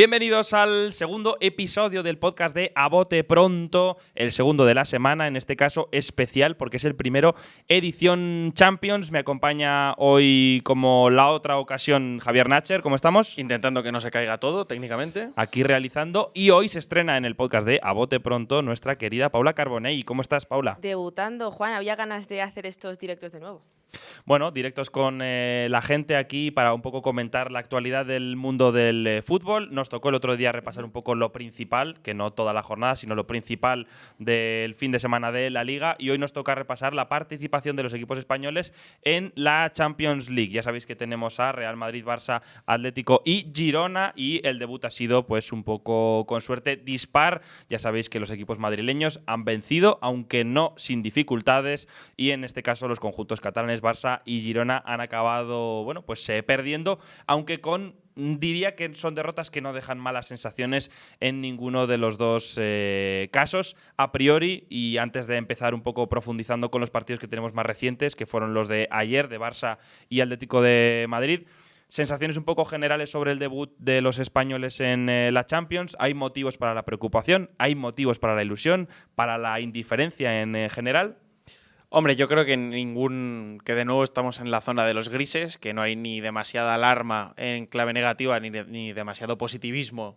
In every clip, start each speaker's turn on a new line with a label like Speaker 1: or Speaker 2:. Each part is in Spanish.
Speaker 1: Bienvenidos al segundo episodio del podcast de A Bote Pronto, el segundo de la semana, en este caso especial porque es el primero edición Champions. Me acompaña hoy, como la otra ocasión, Javier Nacher. ¿Cómo estamos?
Speaker 2: Intentando que no se caiga todo, técnicamente.
Speaker 1: Aquí realizando. Y hoy se estrena en el podcast de A Bote Pronto nuestra querida Paula Carbonell. ¿Cómo estás, Paula?
Speaker 3: Debutando, Juan. Había ganas de hacer estos directos de nuevo.
Speaker 1: Bueno, directos con la gente aquí para un poco comentar la actualidad del mundo del fútbol. Nos tocó el otro día repasar un poco lo principal, que no toda la jornada, sino lo principal del fin de semana de la Liga. Y hoy nos toca repasar la participación de los equipos españoles en la Champions League. Ya sabéis que tenemos a Real Madrid, Barça, Atlético y Girona. Y el debut ha sido, pues, un poco con suerte dispar. Ya sabéis que los equipos madrileños han vencido, aunque no sin dificultades. Y en este caso los conjuntos catalanes, Barça y Girona, han acabado, bueno, pues perdiendo, aunque diría que son derrotas que no dejan malas sensaciones en ninguno de los dos casos a priori. Y antes de empezar un poco profundizando con los partidos que tenemos más recientes, que fueron los de ayer, de Barça y Atlético de Madrid, sensaciones un poco generales sobre el debut de los españoles en la Champions. Hay motivos para la preocupación, hay motivos para la ilusión, para la indiferencia en general.
Speaker 2: Hombre, yo creo que que de nuevo estamos en la zona de los grises, que no hay ni demasiada alarma en clave negativa ni demasiado positivismo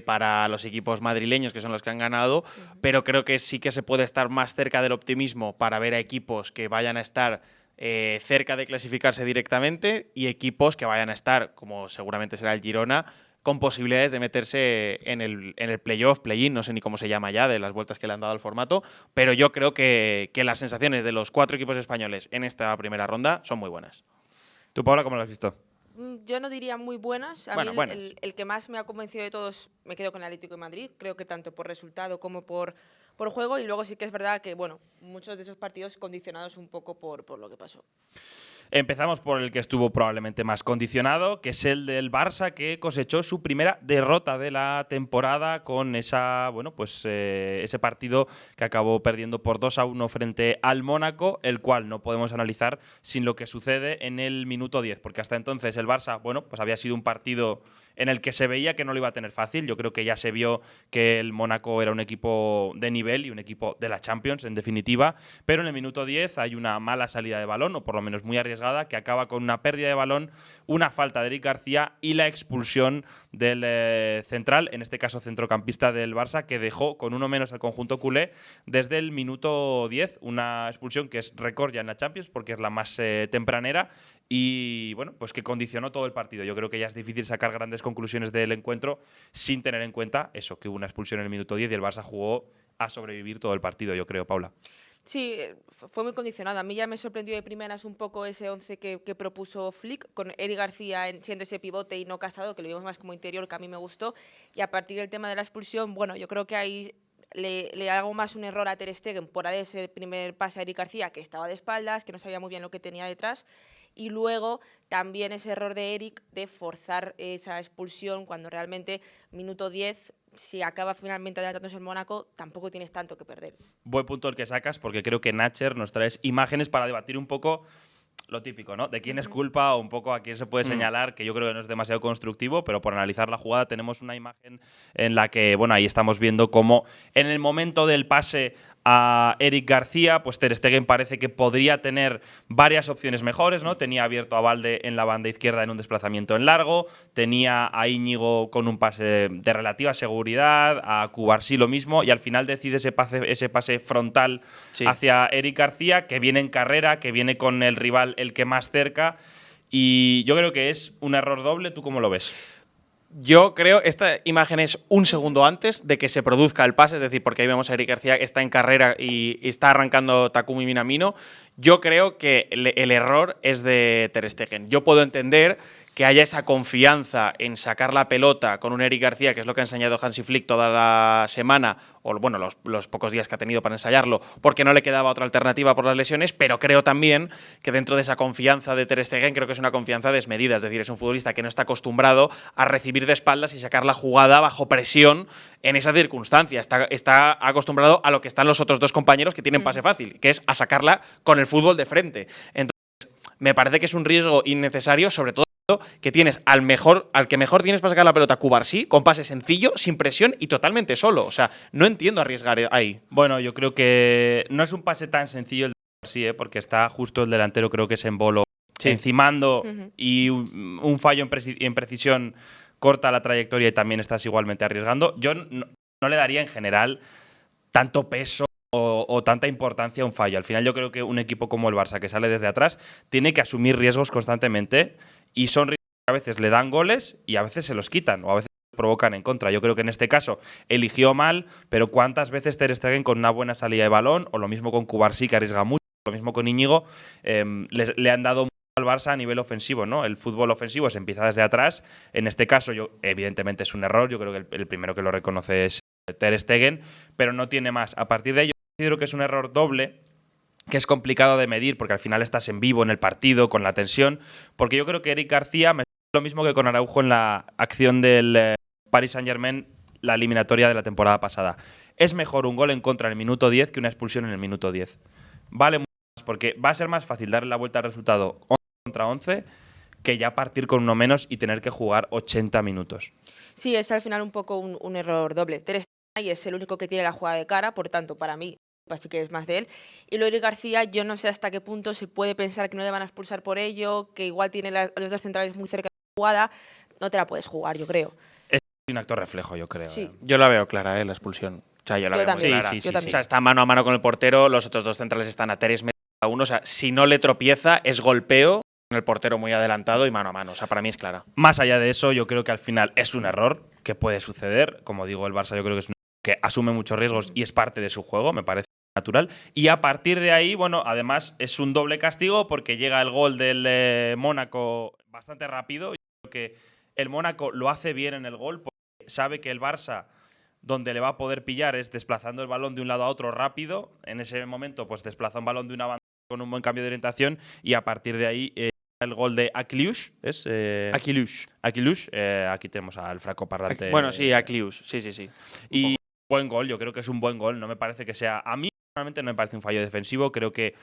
Speaker 2: para los equipos madrileños, que son los que han ganado, pero creo que sí que se puede estar más cerca del optimismo para ver a equipos que vayan a estar cerca de clasificarse directamente y equipos que vayan a estar, como seguramente será el Girona, con posibilidades de meterse en el playoff, play-in, no sé ni cómo se llama ya, de las vueltas que le han dado al formato, pero yo creo que las sensaciones de los 4 equipos españoles en esta primera ronda son muy buenas.
Speaker 1: ¿Tú, Paula, cómo lo has visto?
Speaker 3: Yo no diría muy buenas.
Speaker 2: Buenas.
Speaker 3: El que más me ha convencido de todos, me quedo con el Atlético de Madrid. Creo que tanto por resultado como por juego. Y luego sí que es verdad que, bueno, muchos de esos partidos condicionados un poco por lo que pasó.
Speaker 1: Empezamos por el que estuvo probablemente más condicionado, que es el del Barça, que cosechó su primera derrota de la temporada con ese partido que acabó perdiendo por 2-1 frente al Mónaco, el cual no podemos analizar sin lo que sucede en el minuto 10, porque hasta entonces el Barça, pues había sido un partido en el que se veía que no lo iba a tener fácil. Yo creo que ya se vio que el Mónaco era un equipo de nivel y un equipo de la Champions, en definitiva, pero en el minuto 10 hay una mala salida de balón, o por lo menos muy arriesgada, que acaba con una pérdida de balón, una falta de Eric García y la expulsión del central, en este caso centrocampista del Barça, que dejó con uno menos al conjunto culé desde el minuto 10, una expulsión que es récord ya en la Champions porque es la más tempranera y bueno, pues que condicionó todo el partido. Yo creo que ya es difícil sacar grandes conclusiones del encuentro sin tener en cuenta eso, que hubo una expulsión en el minuto 10 y el Barça jugó a sobrevivir todo el partido, yo creo, Paula.
Speaker 3: Sí, fue muy condicionado. A mí ya me sorprendió de primeras un poco ese 11 que propuso Flick, con Eric García siendo ese pivote y no Casado, que lo vimos más como interior, que a mí me gustó. Y a partir del tema de la expulsión, bueno, yo creo que ahí le hago más un error a Ter Stegen por dar ese primer pase a Eric García, que estaba de espaldas, que no sabía muy bien lo que tenía detrás. Y luego también ese error de Eric de forzar esa expulsión cuando realmente minuto 10, si acaba finalmente adelantándose el Mónaco, tampoco tienes tanto que perder.
Speaker 1: Buen punto el que sacas, porque creo que Nacher nos traes imágenes para debatir un poco lo típico, ¿no? De quién es culpa o un poco a quién se puede señalar, que yo creo que no es demasiado constructivo, pero por analizar la jugada tenemos una imagen en la que, bueno, ahí estamos viendo cómo en el momento del pase a Eric García, pues Ter Stegen parece que podría tener varias opciones mejores, ¿no? Tenía abierto a Balde en la banda izquierda en un desplazamiento en largo, tenía a Íñigo con un pase de relativa seguridad, a Cubarsí lo mismo, y al final decide ese pase frontal hacia Eric García, que viene en carrera, que viene con el rival el que más cerca, y yo creo que es un error doble. ¿Tú cómo lo ves?
Speaker 2: Yo creo, esta imagen es un segundo antes de que se produzca el pase, es decir, porque ahí vemos a Eric García que está en carrera y está arrancando Takumi Minamino. Yo creo que el error es de Ter Stegen. Yo puedo entender que haya esa confianza en sacar la pelota con un Eric García, que es lo que ha enseñado Hansi Flick toda la semana, o bueno, los pocos días que ha tenido para ensayarlo, porque no le quedaba otra alternativa por las lesiones, pero creo también que dentro de esa confianza de Ter Stegen, creo que es una confianza desmedida, es decir, es un futbolista que no está acostumbrado a recibir de espaldas y sacar la jugada bajo presión en esa circunstancia. Está acostumbrado a lo que están los otros dos compañeros que tienen pase fácil, que es a sacarla con el fútbol de frente. Entonces, me parece que es un riesgo innecesario, sobre todo que tienes al que mejor tienes para sacar la pelota, Cubarsí, con pase sencillo, sin presión y totalmente solo. O sea, no entiendo arriesgar ahí.
Speaker 1: Bueno, yo creo que no es un pase tan sencillo el de Cubarsí, porque está justo el delantero, creo que es en bolo, encimando y un fallo en precisión corta la trayectoria y también estás igualmente arriesgando. Yo no le daría en general tanto peso o tanta importancia a un fallo. Al final yo creo que un equipo como el Barça, que sale desde atrás, tiene que asumir riesgos constantemente y son riesgos que a veces le dan goles y a veces se los quitan o a veces provocan en contra. Yo creo que en este caso eligió mal, pero ¿cuántas veces Ter Stegen con una buena salida de balón, o lo mismo con Cubarsí, que arriesga mucho, lo mismo con Íñigo, le han dado al Barça a nivel ofensivo, ¿no? El fútbol ofensivo se empieza desde atrás. En este caso, evidentemente es un error. Yo creo que el primero que lo reconoce es Ter Stegen, pero no tiene más. A partir de ello, considero que es un error doble, que es complicado de medir, porque al final estás en vivo en el partido, con la tensión, porque yo creo que Eric García me lo mismo que con Araujo en la acción del Paris Saint-Germain, la eliminatoria de la temporada pasada. Es mejor un gol en contra en el minuto 10 que una expulsión en el minuto 10. Vale mucho más, porque va a ser más fácil darle la vuelta al resultado 11 contra 11 que ya partir con uno menos y tener que jugar 80 minutos.
Speaker 3: Sí, es al final un poco un error doble. Ter Stegen es el único que tiene la jugada de cara, por tanto, para mí, así que es más de él. Y Eric García, yo no sé hasta qué punto se puede pensar que no le van a expulsar por ello, que igual tiene los dos centrales muy cerca de la jugada. No te la puedes jugar, yo creo.
Speaker 1: Es un acto reflejo, yo creo.
Speaker 3: Sí.
Speaker 2: Yo la veo clara, la expulsión. O sea, yo la veo
Speaker 3: también.
Speaker 2: muy clara.
Speaker 3: Yo también.
Speaker 2: O sea, está mano a mano con el portero, los otros dos centrales están a 3 metros cada uno. O sea, si no le tropieza, es golpeo, con el portero muy adelantado y mano a mano. O sea, para mí es clara.
Speaker 1: Más allá de eso, yo creo que al final es un error que puede suceder. Como digo, el Barça yo creo que es un equipo que asume muchos riesgos y es parte de su juego, me parece natural. Y a partir de ahí, bueno, además es un doble castigo porque llega el gol del Mónaco bastante rápido. Yo creo que el Mónaco lo hace bien en el gol porque sabe que el Barça, donde le va a poder pillar, es desplazando el balón de un lado a otro rápido. En ese momento, pues desplaza un balón de una banda con un buen cambio de orientación y a partir de ahí el gol de Akiliush. ¿Es? Akiliush. Aquí tenemos al francoparlante.
Speaker 2: Bueno, sí, Akiliush. Sí.
Speaker 1: Y buen gol, yo creo que es un buen gol. No me parece que sea… A mí personalmente no me parece un fallo defensivo. Creo que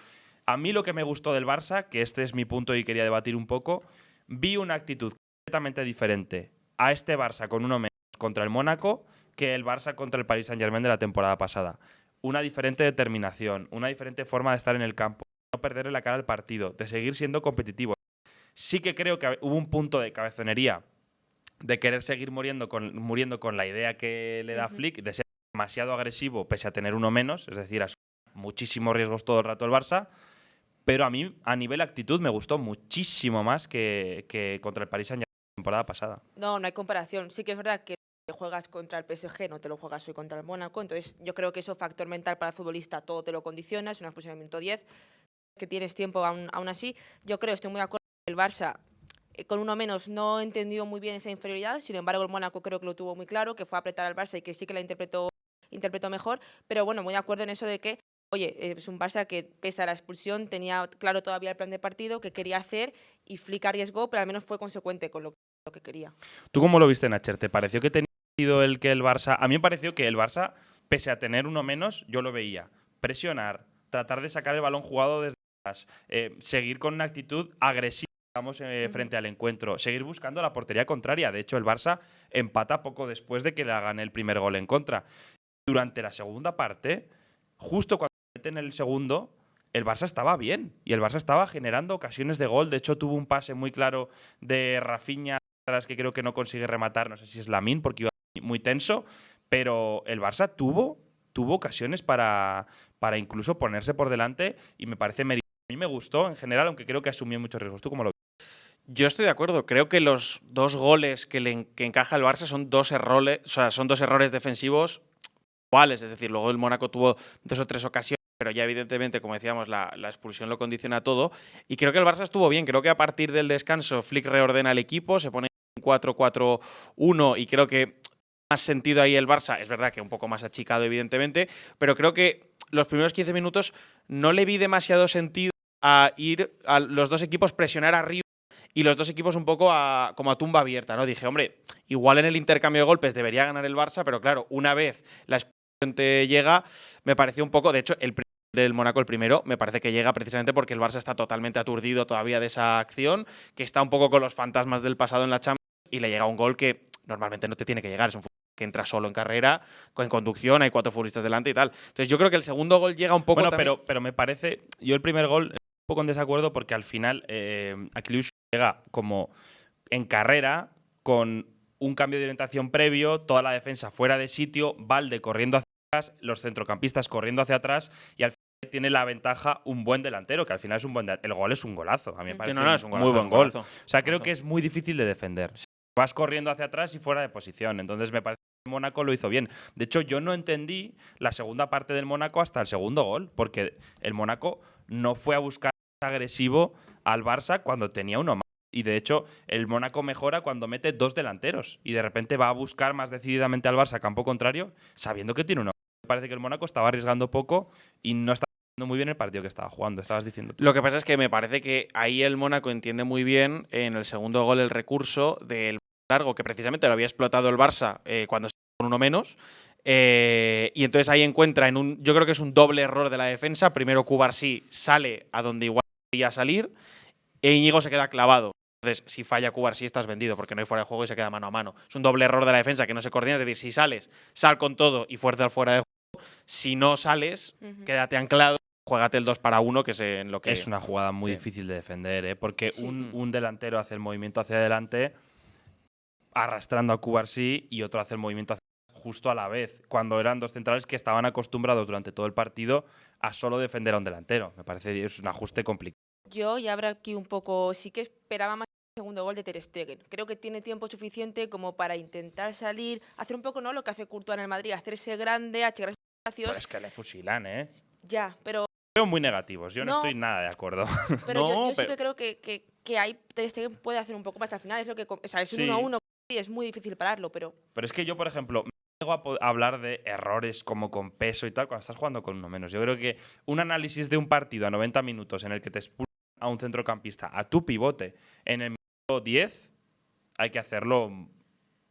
Speaker 1: a mí lo que me gustó del Barça, que este es mi punto y quería debatir un poco, vi una actitud completamente diferente a este Barça con uno menos contra el Mónaco que el Barça contra el Paris Saint-Germain de la temporada pasada. Una diferente determinación, una diferente forma de estar en el campo, de no perderle la cara al partido, de seguir siendo competitivo. Sí que creo que hubo un punto de cabezonería de querer seguir muriendo con la idea que le da Flick, de ser demasiado agresivo pese a tener uno menos, es decir, asumir muchísimos riesgos todo el rato el Barça, pero a mí a nivel actitud me gustó muchísimo más que contra el Paris Saint-Germain la temporada pasada.
Speaker 3: No hay comparación. Sí que es verdad que juegas contra el PSG, no te lo juegas hoy contra el Mónaco, entonces yo creo que eso, factor mental para el futbolista, todo te lo condiciona, es una expulsión en el minuto 10, que tienes tiempo aún así. Yo creo, estoy muy de acuerdo que el Barça con uno menos no entendió muy bien esa inferioridad, sin embargo el Mónaco creo que lo tuvo muy claro, que fue a apretar al Barça y que sí que la interpretó mejor, pero bueno, muy de acuerdo en eso de que, oye, es un Barça que pese a la expulsión tenía claro todavía el plan de partido que quería hacer y Flick arriesgó, pero al menos fue consecuente con lo que quería.
Speaker 1: ¿Tú cómo lo viste, Nacher? ¿Te pareció que tenía sentido el que el Barça… A mí me pareció que el Barça, pese a tener uno menos, yo lo veía presionar, tratar de sacar el balón jugado desde atrás, seguir con una actitud agresiva frente al encuentro, seguir buscando la portería contraria. De hecho, el Barça empata poco después de que le hagan el primer gol en contra. Durante la segunda parte, justo cuando meten el segundo, el Barça estaba bien y el Barça estaba generando ocasiones de gol. De hecho, tuvo un pase muy claro de Rafinha que creo que no consigue rematar, no sé si es Lamine porque iba muy tenso, pero el Barça tuvo ocasiones para incluso ponerse por delante y me parece meritorio. A mí me gustó en general, aunque creo que asumió muchos riesgos. ¿Tú cómo lo ves?
Speaker 2: Yo estoy de acuerdo. Creo que los dos goles que encaja el Barça son dos errores defensivos iguales. Es decir, luego el Mónaco tuvo 2 o 3 ocasiones, pero ya evidentemente, como decíamos, la expulsión lo condiciona todo. Y creo que el Barça estuvo bien. Creo que a partir del descanso Flick reordena el equipo, se pone 4-4-1 y creo que más sentido ahí el Barça. Es verdad que un poco más achicado, evidentemente, pero creo que los primeros 15 minutos no le vi demasiado sentido a ir a los dos equipos presionar arriba y los dos equipos un poco como a tumba abierta, ¿no? Dije, hombre, igual en el intercambio de golpes debería ganar el Barça, pero claro, una vez la expulsión te llega, me pareció un poco… De hecho, el primer del Mónaco, el primero, me parece que llega precisamente porque el Barça está totalmente aturdido todavía de esa acción, que está un poco con los fantasmas del pasado en la Champions y le llega un gol que normalmente no te tiene que llegar. Es un futbolista que entra solo en carrera, en conducción, hay 4 futbolistas delante y tal. Entonces yo creo que el segundo gol llega un poco
Speaker 1: Bueno,
Speaker 2: también…
Speaker 1: pero me parece… Yo el primer gol un poco en desacuerdo porque al final Akliouche llega como en carrera con un cambio de orientación previo, toda la defensa fuera de sitio, Valde corriendo hacia atrás, los centrocampistas corriendo hacia atrás y al final tiene la ventaja un buen delantero, que al final es un buen delantero. El gol es un golazo, a mí me parece
Speaker 2: no, es un golazo,
Speaker 1: muy buen gol.
Speaker 2: golazo.
Speaker 1: O sea, creo que es muy difícil de defender. Vas corriendo hacia atrás y fuera de posición, entonces me parece que el Mónaco lo hizo bien. De hecho, yo no entendí la segunda parte del Mónaco hasta el segundo gol, porque el Mónaco no fue a buscar agresivo al Barça cuando tenía uno más. Y de hecho, el Mónaco mejora cuando mete 2 delanteros y de repente va a buscar más decididamente al Barça a campo contrario, sabiendo que tiene uno más. Me parece que el Mónaco estaba arriesgando poco y no estaba haciendo muy bien el partido que estaba jugando. Estabas diciendo tú.
Speaker 2: Lo que pasa es que me parece que ahí el Mónaco entiende muy bien en el segundo gol el recurso del largo, que precisamente lo había explotado el Barça cuando se con uno menos. Y entonces ahí encuentra yo creo que es un doble error de la defensa. Primero Cubarsí sale a donde igual quería salir e Íñigo se queda clavado. Entonces, si falla Cubarsí estás vendido porque no hay fuera de juego y se queda mano a mano. Es un doble error de la defensa que no se coordina. Es decir, si sales, sal con todo y fuerza al fuera de juego. Si no sales, quédate anclado, juégate el 2 para 1, que es en lo que…
Speaker 1: Es una jugada muy difícil de defender, porque un delantero hace el movimiento hacia adelante arrastrando a Cubarsí y otro hace el movimiento hacia justo a la vez, cuando eran 2 centrales que estaban acostumbrados durante todo el partido a solo defender a un delantero. Me parece que es un ajuste complicado.
Speaker 3: Yo, y habrá aquí un poco, sí que esperaba más el segundo gol de Ter Stegen. Creo que tiene tiempo suficiente como para intentar salir, hacer un poco ¿no? lo que hace Courtois en el Madrid, hacerse grande, achicar espacios.
Speaker 1: Pero es que le fusilan, ¿eh?
Speaker 3: Ya, pero…
Speaker 1: Veo muy negativos, yo no estoy nada de acuerdo.
Speaker 3: Pero
Speaker 1: no,
Speaker 3: yo sí que creo que ahí Ter Stegen puede hacer un poco más. Al final es lo que… O sea, es un 1-1 y es muy difícil pararlo, pero…
Speaker 1: Pero es que yo, por ejemplo, me llego a hablar de errores como con peso y tal cuando estás jugando con uno menos. Yo creo que un análisis de un partido a 90 minutos en el que te expulsan a un centrocampista, a tu pivote, en el minuto 10, hay que hacerlo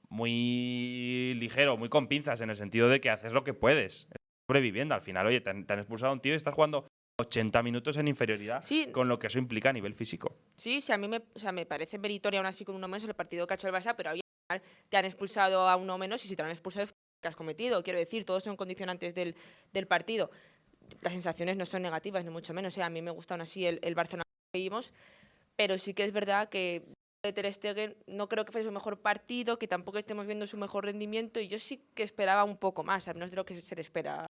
Speaker 1: muy ligero, muy con pinzas, en el sentido de que haces lo que puedes. Estás sobreviviendo. Al final, oye, te han expulsado a un tío y estás jugando 80 minutos en inferioridad, con lo que eso implica a nivel físico.
Speaker 3: Sí, a mí me parece meritorio aún así con uno menos el partido que ha hecho el Barça, pero al final te han expulsado a uno menos y si te han expulsado es que has cometido. Quiero decir, todos son condicionantes del partido. Las sensaciones no son negativas, ni mucho menos. A mí me gusta aún así el Barcelona que vimos, pero sí que es verdad que Ter Stegen no creo que fuese su mejor partido, que tampoco estemos viendo su mejor rendimiento y yo sí que esperaba un poco más, al menos de lo que se le espera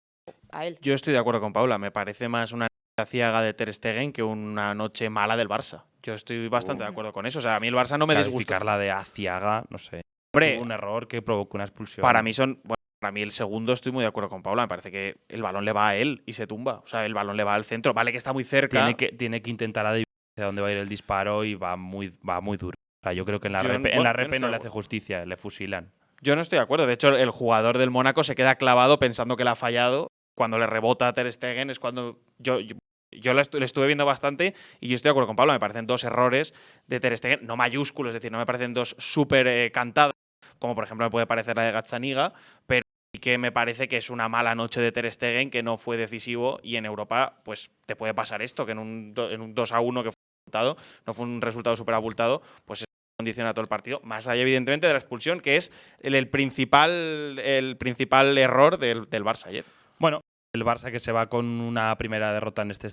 Speaker 3: a él.
Speaker 2: Yo estoy de acuerdo con Paula, me parece más una ciaga de Ter Stegen que una noche mala del Barça. Yo estoy bastante de acuerdo con eso. O sea, a mí el Barça no me disgusta.
Speaker 1: La de Aciaga, no sé.
Speaker 2: Hombre,
Speaker 1: un error que provocó una expulsión.
Speaker 2: Para mí el segundo estoy muy de acuerdo con Paula. Me parece que el balón le va a él y se tumba. O sea, el balón le va al centro. Vale que está muy cerca.
Speaker 1: Tiene que intentar adivinar hacia dónde va a ir el disparo y va muy duro. O sea, yo creo que en la repe no le hace justicia, le fusilan.
Speaker 2: Yo no estoy de acuerdo. De hecho, el jugador del Mónaco se queda clavado pensando que le ha fallado. Cuando le rebota a Ter Stegen es cuando yo le estuve viendo bastante y yo estoy de acuerdo con Pablo. Me parecen 2 errores de Ter Stegen, no mayúsculos, es decir, no me parecen 2 súper cantadas, como por ejemplo me puede parecer la de Gazzaniga, pero sí que me parece que es una mala noche de Ter Stegen, que no fue decisivo y en Europa pues te puede pasar esto, que en un 2-1 que fue resultado, no fue un resultado súper abultado, pues condiciona todo el partido, más allá evidentemente de la expulsión, que es el principal error del Barça ayer.
Speaker 1: Bueno, el Barça que se va con una primera derrota en este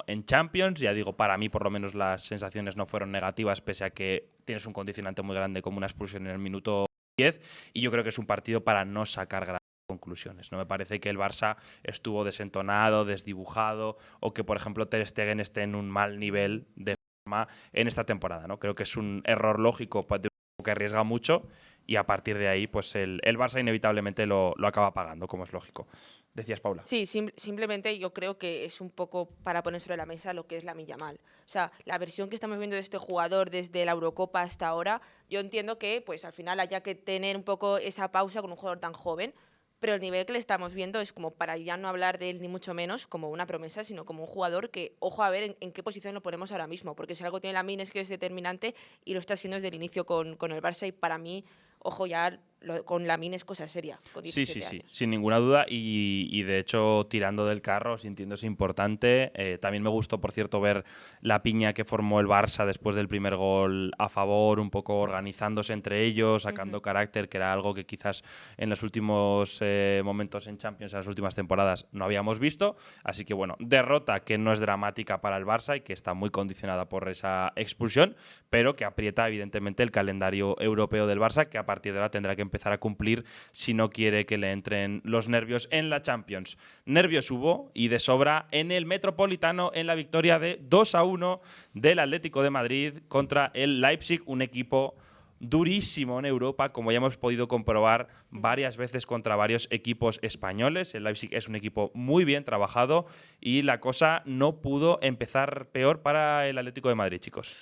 Speaker 1: en Champions, ya digo, para mí por lo menos las sensaciones no fueron negativas, pese a que tienes un condicionante muy grande como una expulsión en el minuto 10, y yo creo que es un partido para no sacar grandes conclusiones. No me parece que el Barça estuvo desentonado, desdibujado, o que, por ejemplo, Ter Stegen esté en un mal nivel de forma en esta temporada, ¿no? Creo que es un error lógico de un que arriesga mucho, y a partir de ahí, pues el Barça inevitablemente lo acaba pagando, como es lógico. Decías, Paula.
Speaker 3: Sí, simplemente yo creo que es un poco para poner sobre la mesa lo que es Lamine Yamal. O sea, la versión que estamos viendo de este jugador desde la Eurocopa hasta ahora, yo entiendo que pues al final haya que tener un poco esa pausa con un jugador tan joven, pero el nivel que le estamos viendo es como para ya no hablar de él ni mucho menos como una promesa, sino como un jugador que, ojo a ver en qué posición lo ponemos ahora mismo, porque si algo tiene Lamine es que es determinante y lo está haciendo desde el inicio con el Barça y para mí ojo ya, con Lamine es cosa seria, con
Speaker 1: Sí,
Speaker 3: 17
Speaker 1: sí, sí,
Speaker 3: años.
Speaker 1: sin ninguna duda. Y de hecho, tirando del carro, sintiéndose importante. También me gustó, por cierto, ver la piña que formó el Barça después del primer gol a favor, un poco organizándose entre ellos, sacando carácter, que era algo que quizás en los últimos momentos en Champions, en las últimas temporadas, no habíamos visto. Así que bueno, derrota que no es dramática para el Barça y que está muy condicionada por esa expulsión, pero que aprieta evidentemente el calendario europeo del Barça, que a partir de ahora tendrá que empezar a cumplir si no quiere que le entren los nervios en la Champions. Nervios hubo y de sobra en el Metropolitano en la victoria de 2-1 del Atlético de Madrid contra el Leipzig, un equipo durísimo en Europa, como ya hemos podido comprobar varias veces contra varios equipos españoles. El Leipzig es un equipo muy bien trabajado y la cosa no pudo empezar peor para el Atlético de Madrid, chicos.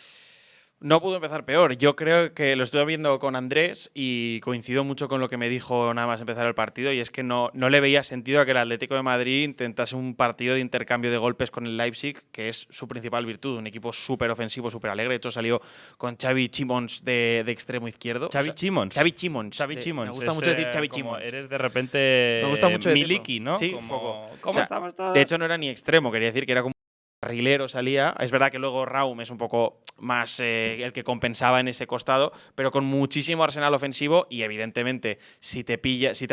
Speaker 2: No pudo empezar peor. Yo creo que lo estuve viendo con Andrés y coincido mucho con lo que me dijo nada más empezar el partido, y es que no le veía sentido a que el Atlético de Madrid intentase un partido de intercambio de golpes con el Leipzig, que es su principal virtud, un equipo súper ofensivo, súper alegre. De hecho, salió con Xavi Simons de extremo izquierdo.
Speaker 1: Xavi Simons.
Speaker 2: Xavi Simons.
Speaker 1: Me
Speaker 2: gusta mucho decir Xavi
Speaker 1: como
Speaker 2: Simons.
Speaker 1: eres de repente
Speaker 2: Me gusta mucho
Speaker 1: Miliki, ¿no?
Speaker 2: Sí,
Speaker 1: como,
Speaker 2: un poco.
Speaker 1: ¿Cómo
Speaker 2: O sea,
Speaker 1: estamos todos?
Speaker 2: De hecho, no era ni extremo, quería decir que era como carrilero, salía. Es verdad que luego Raum es un poco más el que compensaba en ese costado, pero con muchísimo arsenal ofensivo, y evidentemente si te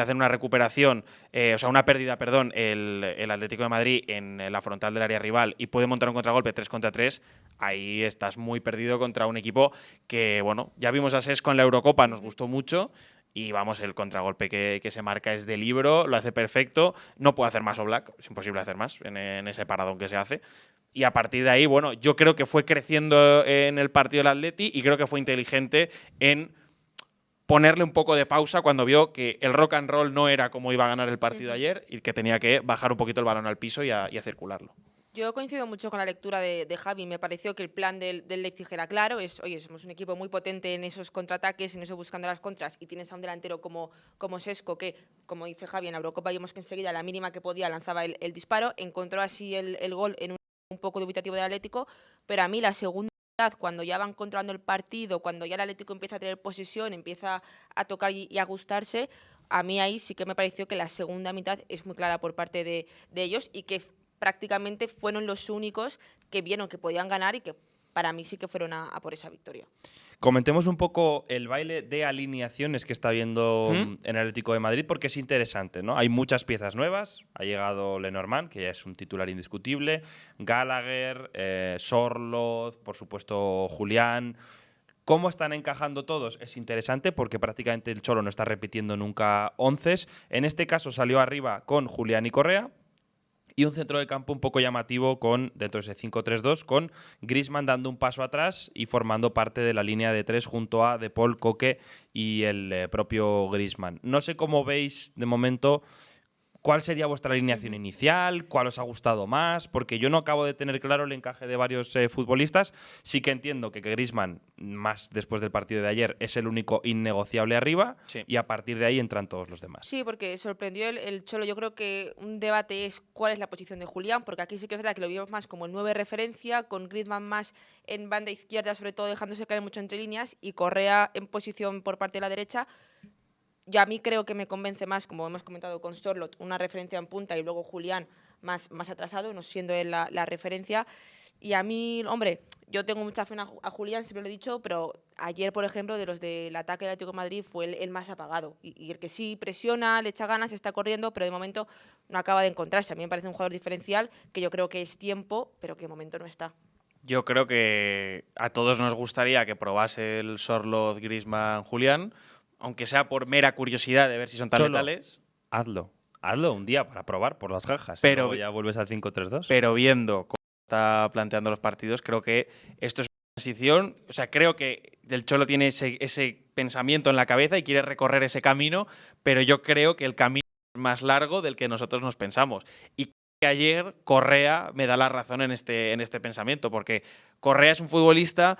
Speaker 2: hacen una recuperación, una pérdida, perdón, el Atlético de Madrid en la frontal del área rival y puede montar un contragolpe 3 contra 3, ahí estás muy perdido contra un equipo que, bueno, ya vimos a Sesco en la Eurocopa, nos gustó mucho. Y vamos, el contragolpe que se marca es de libro, lo hace perfecto. No puede hacer más Oblak, es imposible hacer más en ese paradón que se hace. Y a partir de ahí, bueno, yo creo que fue creciendo en el partido del Atleti y creo que fue inteligente en ponerle un poco de pausa cuando vio que el rock and roll no era como iba a ganar el partido ayer y que tenía que bajar un poquito el balón al piso y a circularlo.
Speaker 3: Yo coincido mucho con la lectura de Javi. Me pareció que el plan del Leipzig era claro. Oye, somos un equipo muy potente en esos contraataques, en eso buscando las contras, y tienes a un delantero como Sesco que, como dice Javi, en la Eurocopa vimos que enseguida, a la mínima que podía, lanzaba el disparo. Encontró así el gol en un poco dubitativo del Atlético, pero a mí la segunda mitad, cuando ya van controlando el partido, cuando ya el Atlético empieza a tener posesión, empieza a tocar y a gustarse, a mí ahí sí que me pareció que la segunda mitad es muy clara por parte de ellos, y que prácticamente fueron los únicos que vieron que podían ganar y que para mí sí que fueron a por esa victoria.
Speaker 1: Comentemos un poco el baile de alineaciones que está viendo en el Atlético de Madrid, porque es interesante, ¿no? Hay muchas piezas nuevas. Ha llegado Lenormand, que ya es un titular indiscutible, Gallagher, Sorloth, por supuesto Julián. ¿Cómo están encajando todos? Es interesante porque prácticamente el Cholo no está repitiendo nunca onces. En este caso salió arriba con Julián y Correa. Y un centro de campo un poco llamativo dentro de ese 5-3-2, con Griezmann dando un paso atrás y formando parte de la línea de 3 junto a De Paul, Koke y el propio Griezmann. No sé cómo veis de momento. ¿Cuál sería vuestra alineación inicial? ¿Cuál os ha gustado más? Porque yo no acabo de tener claro el encaje de varios futbolistas. Sí que entiendo que Griezmann, más después del partido de ayer, es el único innegociable arriba, sí, y a partir de ahí entran todos los demás.
Speaker 3: Sí, porque sorprendió el Cholo. Yo creo que un debate es cuál es la posición de Julián, porque aquí sí que es verdad que lo vimos más como el 9 referencia, con Griezmann más en banda izquierda, sobre todo dejándose caer mucho entre líneas, y Correa en posición por parte de la derecha. Yo a mí creo que me convence más, como hemos comentado con Sorloth, una referencia en punta y luego Julián más atrasado, no siendo él la referencia. Y a mí, hombre, yo tengo mucha fe a Julián, siempre lo he dicho, pero ayer, por ejemplo, de los del ataque del Atlético de Madrid fue el más apagado. Y el que sí presiona, le echa ganas, está corriendo, pero de momento no acaba de encontrarse. A mí me parece un jugador diferencial, que yo creo que es tiempo, pero que de momento no está.
Speaker 2: Yo creo que a todos nos gustaría que probase el Sorloth, Griezmann, Julián, aunque sea por mera curiosidad de ver si son tan letales.
Speaker 1: Hazlo un día para probar por las jajas.
Speaker 2: Pero
Speaker 1: luego ya vuelves al 5-3-2.
Speaker 2: Pero viendo cómo está planteando los partidos, creo que esto es una transición. O sea, creo que el Cholo tiene ese pensamiento en la cabeza y quiere recorrer ese camino, pero yo creo que el camino es más largo del que nosotros nos pensamos. Y que ayer Correa me da la razón en este pensamiento, porque Correa es un futbolista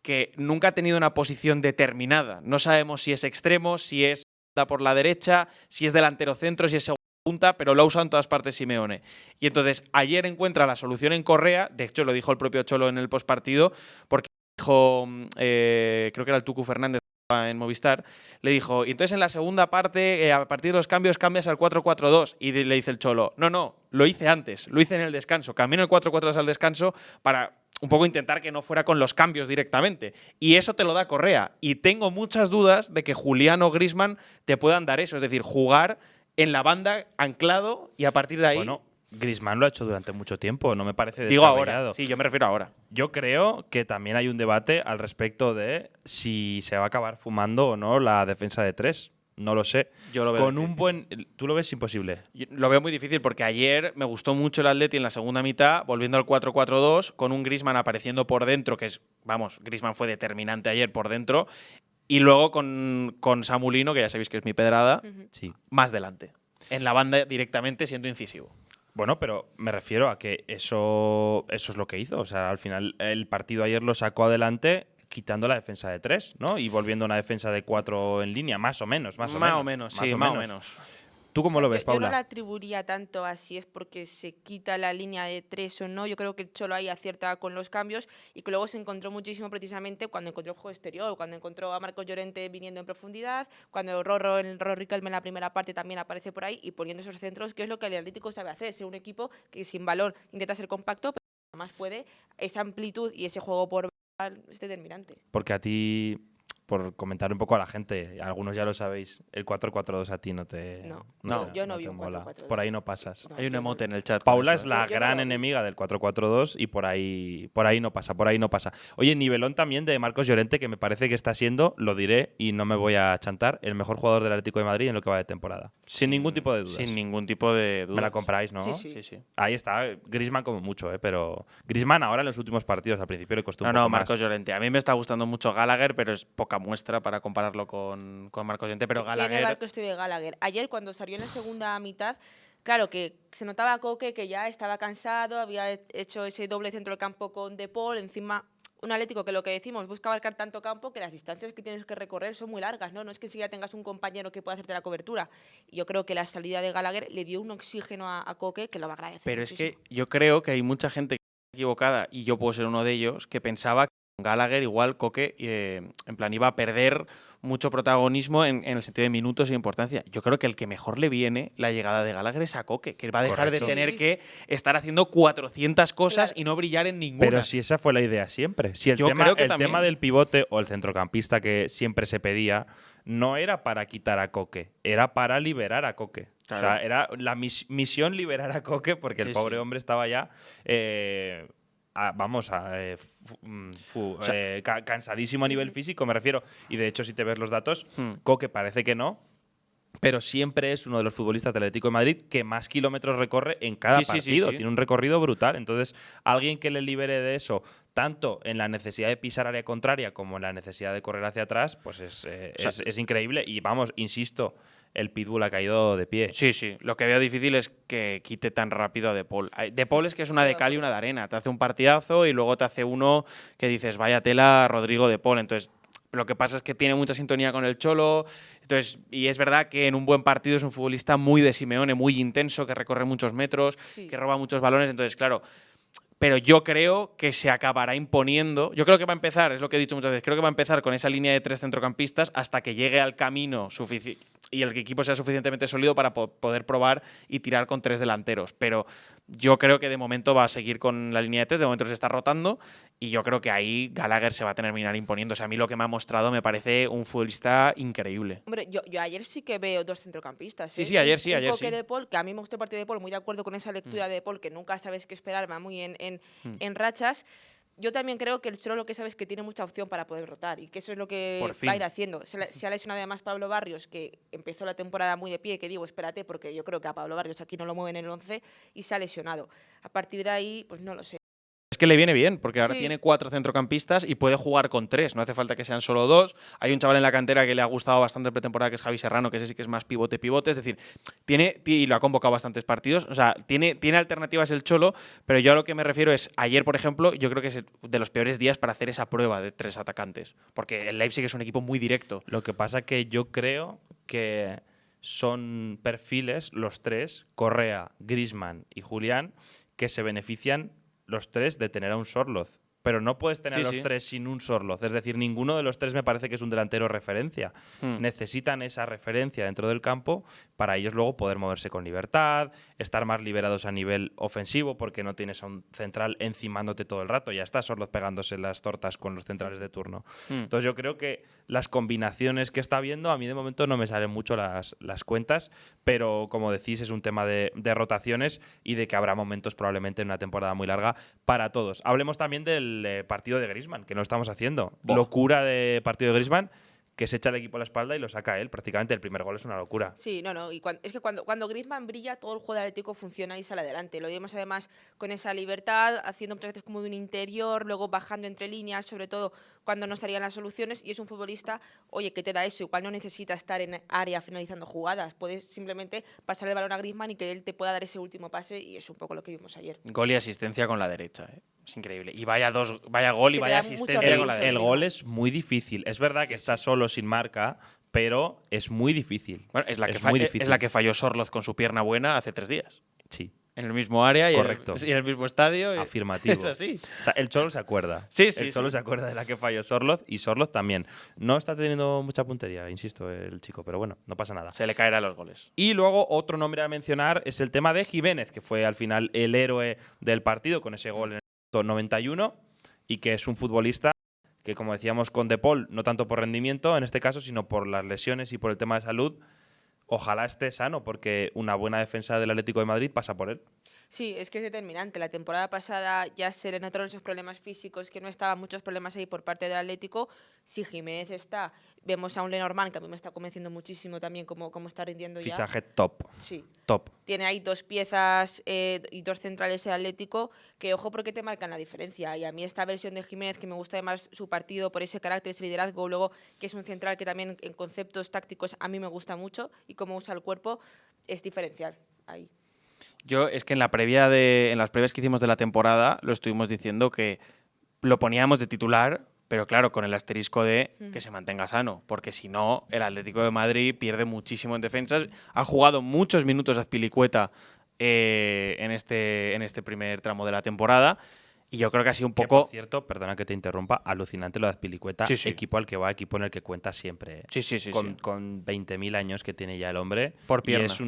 Speaker 2: que nunca ha tenido una posición determinada. No sabemos si es extremo, si es por la derecha, si es delantero centro, si es segunda punta, pero lo ha usado en todas partes Simeone. Y entonces ayer encuentra la solución en Correa. De hecho, lo dijo el propio Cholo en el postpartido, porque dijo, creo que era el Tucu Fernández, en Movistar, le dijo, y entonces en la segunda parte, a partir de los cambios, cambias al 4-4-2. Y le dice el Cholo, no, lo hice antes, lo hice en el descanso. Cambié en el 4-4-2 al descanso para un poco intentar que no fuera con los cambios directamente. Y eso te lo da Correa. Y tengo muchas dudas de que Julián o Griezmann te puedan dar eso. Es decir, jugar en la banda anclado y a partir de ahí…
Speaker 1: Bueno, Griezmann lo ha hecho durante mucho tiempo, no me parece
Speaker 2: digo
Speaker 1: descabellado.
Speaker 2: ahora, sí, yo me refiero ahora.
Speaker 1: Yo creo que también hay un debate al respecto de si se va a acabar fumando o no la defensa de 3. No lo sé.
Speaker 2: Yo lo veo
Speaker 1: Con
Speaker 2: difícil.
Speaker 1: un buen… ¿Tú lo ves imposible?
Speaker 2: Lo veo muy difícil porque ayer me gustó mucho el Atleti en la segunda mitad, volviendo al 4-4-2, con un Griezmann apareciendo por dentro, que es, vamos, Griezmann fue determinante ayer por dentro, y luego con Samulino, que ya sabéis que es mi pedrada,
Speaker 1: Sí.
Speaker 2: más delante. En la banda directamente siendo incisivo.
Speaker 1: Bueno, pero me refiero a que eso es lo que hizo. O sea, al final el partido ayer lo sacó adelante quitando la defensa de 3, ¿no? Y volviendo a una defensa de 4 en línea, más o menos.
Speaker 2: Más o menos.
Speaker 1: ¿Tú cómo lo ves,
Speaker 3: Yo
Speaker 1: Paula?
Speaker 3: no la atribuiría tanto a si es porque se quita la línea de 3 o no. Yo creo que el Cholo ahí acierta con los cambios y que luego se encontró muchísimo precisamente cuando encontró el juego exterior, cuando encontró a Marcos Llorente viniendo en profundidad, cuando Rorro Riquelme en la primera parte también aparece por ahí y poniendo esos centros, que es lo que el Atlético sabe hacer, ser un equipo que sin balón intenta ser compacto, pero además puede, esa amplitud y ese juego por es determinante.
Speaker 1: Porque a ti, por comentar un poco a la gente, algunos ya lo sabéis, el 4-4-2 a ti no te
Speaker 3: yo no vi
Speaker 1: te
Speaker 3: un
Speaker 1: mola.
Speaker 3: 4-4-2.
Speaker 1: Por ahí no pasas.
Speaker 2: Hay un emote en el chat.
Speaker 1: Paula
Speaker 2: con
Speaker 1: es
Speaker 2: eso,
Speaker 1: la
Speaker 3: Yo no
Speaker 1: gran
Speaker 3: lo vi.
Speaker 1: enemiga del 4-4-2 y por ahí no pasa. Oye, nivelón también de Marcos Llorente, que me parece que está siendo, lo diré y no me voy a chantar, el mejor jugador del Atlético de Madrid en lo que va de temporada. Sin ningún tipo de dudas.
Speaker 2: Sin ningún tipo de dudas.
Speaker 1: Me la compráis, ¿no?
Speaker 3: Sí.
Speaker 2: Sí.
Speaker 1: Ahí está, Griezmann como mucho, pero Griezmann ahora en los últimos partidos, al principio le costó un
Speaker 2: No,
Speaker 1: poco
Speaker 2: Marcos
Speaker 1: más.
Speaker 2: Llorente. A mí me está gustando mucho Gallagher, pero es poca muestra para compararlo con Marcos Llorente. Pero
Speaker 3: Tiene
Speaker 2: Gallagher…
Speaker 3: barco este de Gallagher. Ayer cuando salió en la segunda mitad, claro que se notaba a Coque que ya estaba cansado, había hecho ese doble centro del campo con De Paul, encima un Atlético que lo que decimos busca abarcar tanto campo que las distancias que tienes que recorrer son muy largas, ¿no? No es que enseguida tengas un compañero que pueda hacerte la cobertura. Y yo creo que la salida de Gallagher le dio un oxígeno a Coque que lo va a agradecer.
Speaker 2: Pero es
Speaker 3: muchísimo.
Speaker 2: que yo creo que hay mucha gente equivocada, y yo puedo ser uno de ellos, que pensaba que con Gallagher igual Coque en plan iba a perder mucho protagonismo en el sentido de minutos e importancia. Yo creo que el que mejor le viene la llegada de Gallagher es a Coque, que va a dejar
Speaker 1: Correcto.
Speaker 2: de tener
Speaker 3: Sí.
Speaker 2: que estar haciendo 400 cosas
Speaker 3: Claro.
Speaker 2: y no brillar en ninguna.
Speaker 1: Pero si esa fue la idea siempre. Si el
Speaker 2: Yo
Speaker 1: tema,
Speaker 2: creo que
Speaker 1: el
Speaker 2: también.
Speaker 1: tema del pivote o el centrocampista que siempre se pedía no era para quitar a Coque, era para liberar a Coque.
Speaker 2: Claro.
Speaker 1: O sea, era la misión liberar a Coque porque el
Speaker 2: Sí,
Speaker 1: pobre
Speaker 2: sí.
Speaker 1: hombre estaba ya… cansadísimo a nivel físico, me refiero. Y de hecho, si te ves los datos, Coque parece que no, pero siempre es uno de los futbolistas del Atlético de Madrid que más kilómetros recorre en cada
Speaker 2: Sí, sí, sí,
Speaker 1: partido.
Speaker 2: sí.
Speaker 1: Tiene un recorrido brutal. Entonces, alguien que le libere de eso, tanto en la necesidad de pisar área contraria como en la necesidad de correr hacia atrás, pues es increíble. Y vamos, insisto, el Pitbull ha caído de pie.
Speaker 2: Sí. Lo que veo difícil es que quite tan rápido a De Paul. De Paul es que es una de cal y una de arena. Te hace un partidazo y luego te hace uno que dices, vaya tela, Rodrigo De Paul. Entonces, lo que pasa es que tiene mucha sintonía con el Cholo. Entonces, y es verdad que en un buen partido es un futbolista muy de Simeone, muy intenso, que recorre muchos metros,
Speaker 3: Sí.
Speaker 2: que roba muchos balones. Entonces, claro, pero yo creo que se acabará imponiendo. Yo creo que va a empezar, es lo que he dicho muchas veces, creo que va a empezar con esa línea de 3 centrocampistas hasta que llegue al camino y el equipo sea suficientemente sólido para poder probar y tirar con 3 delanteros. Pero yo creo que de momento va a seguir con la línea de 3, de momento se está rotando y yo creo que ahí Gallagher se va a terminar imponiendo. O sea, a mí lo que me ha mostrado me parece un futbolista increíble.
Speaker 3: Hombre, yo ayer sí que veo dos centrocampistas.
Speaker 2: Sí,
Speaker 3: ¿eh?
Speaker 2: sí, ayer sí,
Speaker 3: Un
Speaker 2: ayer
Speaker 3: Coque
Speaker 2: sí.
Speaker 3: de Paul, que a mí me gustó el partido de Paul, muy de acuerdo con esa lectura de Paul, que nunca sabes qué esperar, va muy en rachas. Yo también creo que el Cholo lo que sabe es que tiene mucha opción para poder rotar y que eso es lo que
Speaker 2: Por
Speaker 3: va
Speaker 2: fin.
Speaker 3: a ir haciendo. Se ha lesionado además Pablo Barrios, que empezó la temporada muy de pie, que digo, espérate, porque yo creo que a Pablo Barrios aquí no lo mueven en el 11 y se ha lesionado. A partir de ahí, pues no lo sé.
Speaker 2: Es que le viene bien, porque ahora
Speaker 3: Sí.
Speaker 2: tiene 4 centrocampistas y puede jugar con 3. No hace falta que sean solo 2. Hay un chaval en la cantera que le ha gustado bastante en pretemporada, que es Javi Serrano, que ese sí que es más pivote. Es decir, y lo ha convocado bastantes partidos. O sea, tiene alternativas el Cholo, pero yo a lo que me refiero es, ayer, por ejemplo, yo creo que es de los peores días para hacer esa prueba de 3 atacantes. Porque el Leipzig es un equipo muy directo.
Speaker 1: Lo que pasa que yo creo que son perfiles, los tres, Correa, Griezmann y Julián, que se benefician los tres de tener a un Sorloth. pero no puedes tener
Speaker 2: Sí,
Speaker 1: los
Speaker 2: sí.
Speaker 1: tres sin un Sorloz. Es decir, ninguno de los tres me parece que es un delantero referencia. Necesitan esa referencia dentro del campo para ellos luego poder moverse con libertad, estar más liberados a nivel ofensivo, porque no tienes a un central encimándote todo el rato. Ya está Sorloz pegándose las tortas con los centrales de turno. Entonces yo creo que las combinaciones que está viendo, a mí de momento no me salen mucho las cuentas, pero como decís, es un tema de rotaciones y de que habrá momentos probablemente en una temporada muy larga para todos. Hablemos también del partido de Griezmann, que no estamos haciendo.
Speaker 2: Buah.
Speaker 1: Locura de partido de Griezmann, que se echa el equipo a la espalda y lo saca él. Prácticamente el primer gol es una locura.
Speaker 3: Sí, no. Y es que cuando Griezmann brilla, todo el juego del Atlético funciona y sale adelante. Lo vimos además con esa libertad, haciendo muchas veces como de un interior, luego bajando entre líneas, sobre todo cuando no salían las soluciones. Y es un futbolista, oye, que te da eso. Igual no necesita estar en área finalizando jugadas. Puedes simplemente pasar el balón a Griezmann y que él te pueda dar ese último pase. Y es un poco lo que vimos ayer.
Speaker 2: Gol y asistencia con la derecha, ¿eh? Es increíble. Y vaya gol y
Speaker 3: que te
Speaker 2: vaya
Speaker 3: da
Speaker 2: asistencia
Speaker 3: mucho
Speaker 2: con la
Speaker 3: recurso.
Speaker 2: derecha.
Speaker 1: El gol es muy difícil. Es verdad que está solo sin marca, pero es muy difícil.
Speaker 2: Bueno, es la que,
Speaker 1: muy difícil.
Speaker 2: es la que falló Sorloz con su pierna buena hace 3 días.
Speaker 1: Sí,
Speaker 2: En el mismo área y,
Speaker 1: Correcto.
Speaker 2: y en el mismo estadio.
Speaker 1: afirmativo.
Speaker 2: Es así.
Speaker 1: O sea, el Cholo se acuerda.
Speaker 2: Sí, sí,
Speaker 1: El Cholo
Speaker 2: sí.
Speaker 1: se acuerda de la que falló Sorloz y Sorloz también. No está teniendo mucha puntería, insisto, el chico, pero bueno, no pasa nada.
Speaker 2: Se le caerán los goles.
Speaker 1: Y luego otro nombre a mencionar es el tema de Jiménez, que fue al final el héroe del partido con ese gol en el 91 y que es un futbolista que, como decíamos con De Paul, no tanto por rendimiento en este caso, sino por las lesiones y por el tema de salud, ojalá esté sano, porque una buena defensa del Atlético de Madrid pasa por él.
Speaker 3: Sí, es que es determinante. La temporada pasada ya se le notaron esos problemas físicos, que no estaban muchos problemas ahí por parte del Atlético. Si Jiménez está, vemos a un Lenormand, que a mí me está convenciendo muchísimo también cómo está rindiendo ya.
Speaker 1: Fichaje top,
Speaker 3: Sí.
Speaker 1: top.
Speaker 3: Tiene ahí dos piezas y dos centrales el Atlético, que ojo porque te marcan la diferencia. Y a mí esta versión de Jiménez, que me gusta además su partido por ese carácter, ese liderazgo, luego que es un central que también en conceptos tácticos a mí me gusta mucho y cómo usa el cuerpo, es diferencial ahí.
Speaker 2: Yo es que en las previas que hicimos de la temporada lo estuvimos diciendo que lo poníamos de titular, pero claro, con el asterisco de que se mantenga sano, porque si no, el Atlético de Madrid pierde muchísimo en defensas. Ha jugado muchos minutos Azpilicueta en este primer tramo de la temporada. Y yo creo que ha sido un
Speaker 1: Que,
Speaker 2: poco.
Speaker 1: por cierto, perdona que te interrumpa, alucinante lo de Azpilicueta,
Speaker 2: Sí, sí.
Speaker 1: equipo al que va, equipo en el que cuenta siempre.
Speaker 2: Sí.
Speaker 1: Con 20.000 años que tiene ya el hombre.
Speaker 2: Por
Speaker 1: y
Speaker 2: pierna.
Speaker 1: es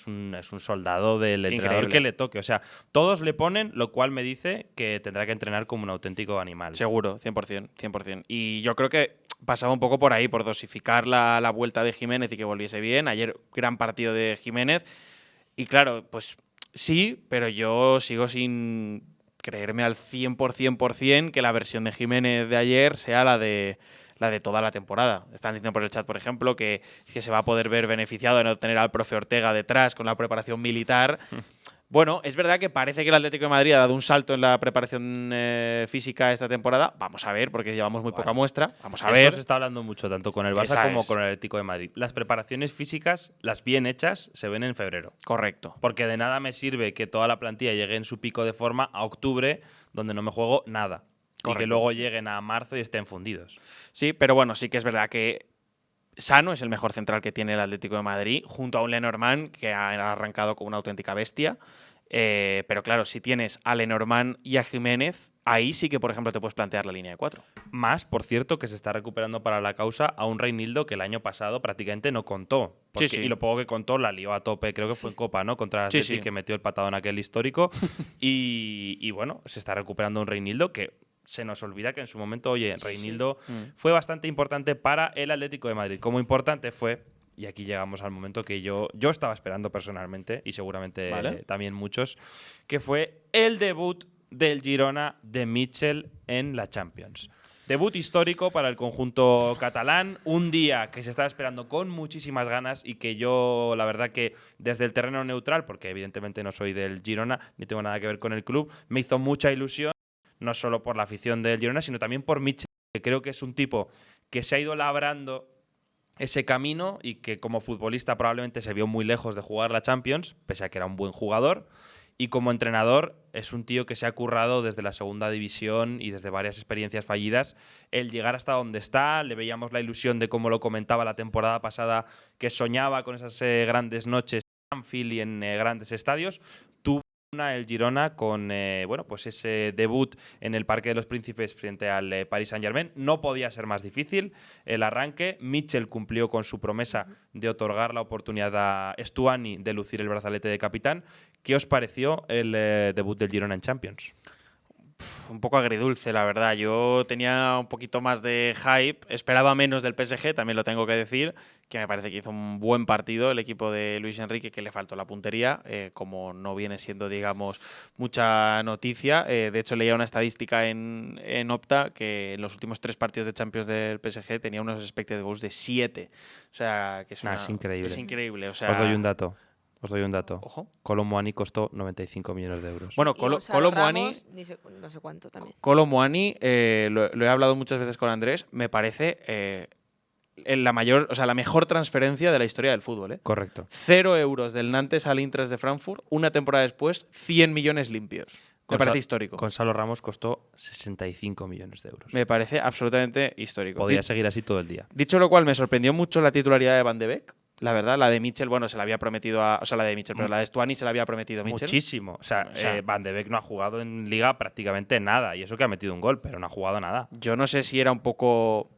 Speaker 1: un soldado del entrenador
Speaker 2: Increíble.
Speaker 1: que le toque. O sea, todos le ponen, lo cual me dice que tendrá que entrenar como un auténtico animal.
Speaker 2: Seguro, 100%, 100%. Y yo creo que pasaba un poco por ahí, por dosificar la vuelta de Jiménez y que volviese bien. Ayer, gran partido de Jiménez. Y claro, pues sí, pero yo sigo sin creerme al 100% que la versión de Jiménez de ayer sea la de toda la temporada. Están diciendo por el chat, por ejemplo, que se va a poder ver beneficiado de no tener al profe Ortega detrás con la preparación militar. Bueno, es verdad que parece que el Atlético de Madrid ha dado un salto en la preparación física esta temporada. Vamos a ver, porque llevamos muy poca muestra. Vamos a ver.
Speaker 1: Esto se está hablando mucho, tanto con el Barça
Speaker 2: Esa
Speaker 1: como
Speaker 2: es.
Speaker 1: con el Atlético de Madrid. Las preparaciones físicas, las bien hechas, se ven en febrero.
Speaker 2: Correcto.
Speaker 1: Porque de nada me sirve que toda la plantilla llegue en su pico de forma a octubre, donde no me juego nada. Y
Speaker 2: Correcto.
Speaker 1: que luego lleguen a marzo y estén fundidos.
Speaker 2: Sí, pero bueno, sí que es verdad que Sano es el mejor central que tiene el Atlético de Madrid, junto a un Lenormand que ha arrancado como una auténtica bestia. Pero claro, si tienes a Lenormand y a Jiménez, ahí sí que, por ejemplo, te puedes plantear la línea de 4.
Speaker 1: Más, por cierto, que se está recuperando para la causa a un Reinildo que el año pasado prácticamente no contó. Porque,
Speaker 2: Sí.
Speaker 1: Y lo poco que contó la lió a tope, creo que fue en Copa, ¿no? Contra el
Speaker 2: Sí,
Speaker 1: Atleti,
Speaker 2: sí.
Speaker 1: que metió el patado en aquel histórico. y bueno, se está recuperando un Reinildo que se nos olvida que en su momento, oye,
Speaker 3: Sí,
Speaker 1: Reinildo
Speaker 2: sí.
Speaker 1: fue bastante importante para el Atlético de Madrid. Como importante fue, y aquí llegamos al momento que yo estaba esperando personalmente, y seguramente
Speaker 2: Vale.
Speaker 1: también muchos, que fue el debut del Girona de Mitchell en la Champions. Debut histórico para el conjunto catalán, un día que se estaba esperando con muchísimas ganas y que yo, la verdad que desde el terreno neutral, porque evidentemente no soy del Girona, ni tengo nada que ver con el club, me hizo mucha ilusión, no solo por la afición del Girona, sino también por Mitchell, que creo que es un tipo que se ha ido labrando ese camino y que como futbolista probablemente se vio muy lejos de jugar la Champions, pese a que era un buen jugador. Y como entrenador es un tío que se ha currado desde la segunda división y desde varias experiencias fallidas el llegar hasta donde está. Le veíamos la ilusión de, como lo comentaba la temporada pasada, que soñaba con esas grandes noches en Anfield y en grandes estadios. Tuvo El Girona con pues ese debut en el Parque de los Príncipes frente al Paris Saint-Germain. No podía ser más difícil el arranque. Mitchell cumplió con su promesa de otorgar la oportunidad a Stuani de lucir el brazalete de capitán. ¿Qué os pareció el debut del Girona en Champions?
Speaker 2: Un poco agridulce, la verdad. Yo tenía un poquito más de hype, esperaba menos del PSG, también lo tengo que decir, que me parece que hizo un buen partido el equipo de Luis Enrique, que le faltó la puntería, como no viene siendo, digamos, mucha noticia. De hecho, leía una estadística en Opta que en los últimos 3 partidos de Champions del PSG tenía unos expected goals de 7. O sea, que es
Speaker 1: increíble.
Speaker 2: Es increíble. O sea,
Speaker 1: Os doy un dato.
Speaker 2: Ojo.
Speaker 1: Kolo Muani costó 95 millones de euros.
Speaker 2: Bueno, Kolo Muani,
Speaker 3: no sé cuánto también.
Speaker 2: Kolo Muani, lo he hablado muchas veces con Andrés, me parece la mejor transferencia de la historia del fútbol.
Speaker 1: Correcto.
Speaker 2: 0 euros del Nantes al Eintracht de Frankfurt, una temporada después, 100 millones limpios. Me parece histórico.
Speaker 1: Gonzalo Ramos costó 65 millones de euros.
Speaker 2: Me parece absolutamente histórico.
Speaker 1: Podría seguir así todo el día.
Speaker 2: Dicho lo cual, me sorprendió mucho la titularidad de Van de Beek. La verdad, la de Mitchell, bueno, se la había prometido pero la de Stuani se la había prometido Mitchell.
Speaker 1: Muchísimo. O sea, Van de Beek no ha jugado en Liga prácticamente nada. Y eso que ha metido un gol, pero no ha jugado nada.
Speaker 2: Yo no sé si era un poco,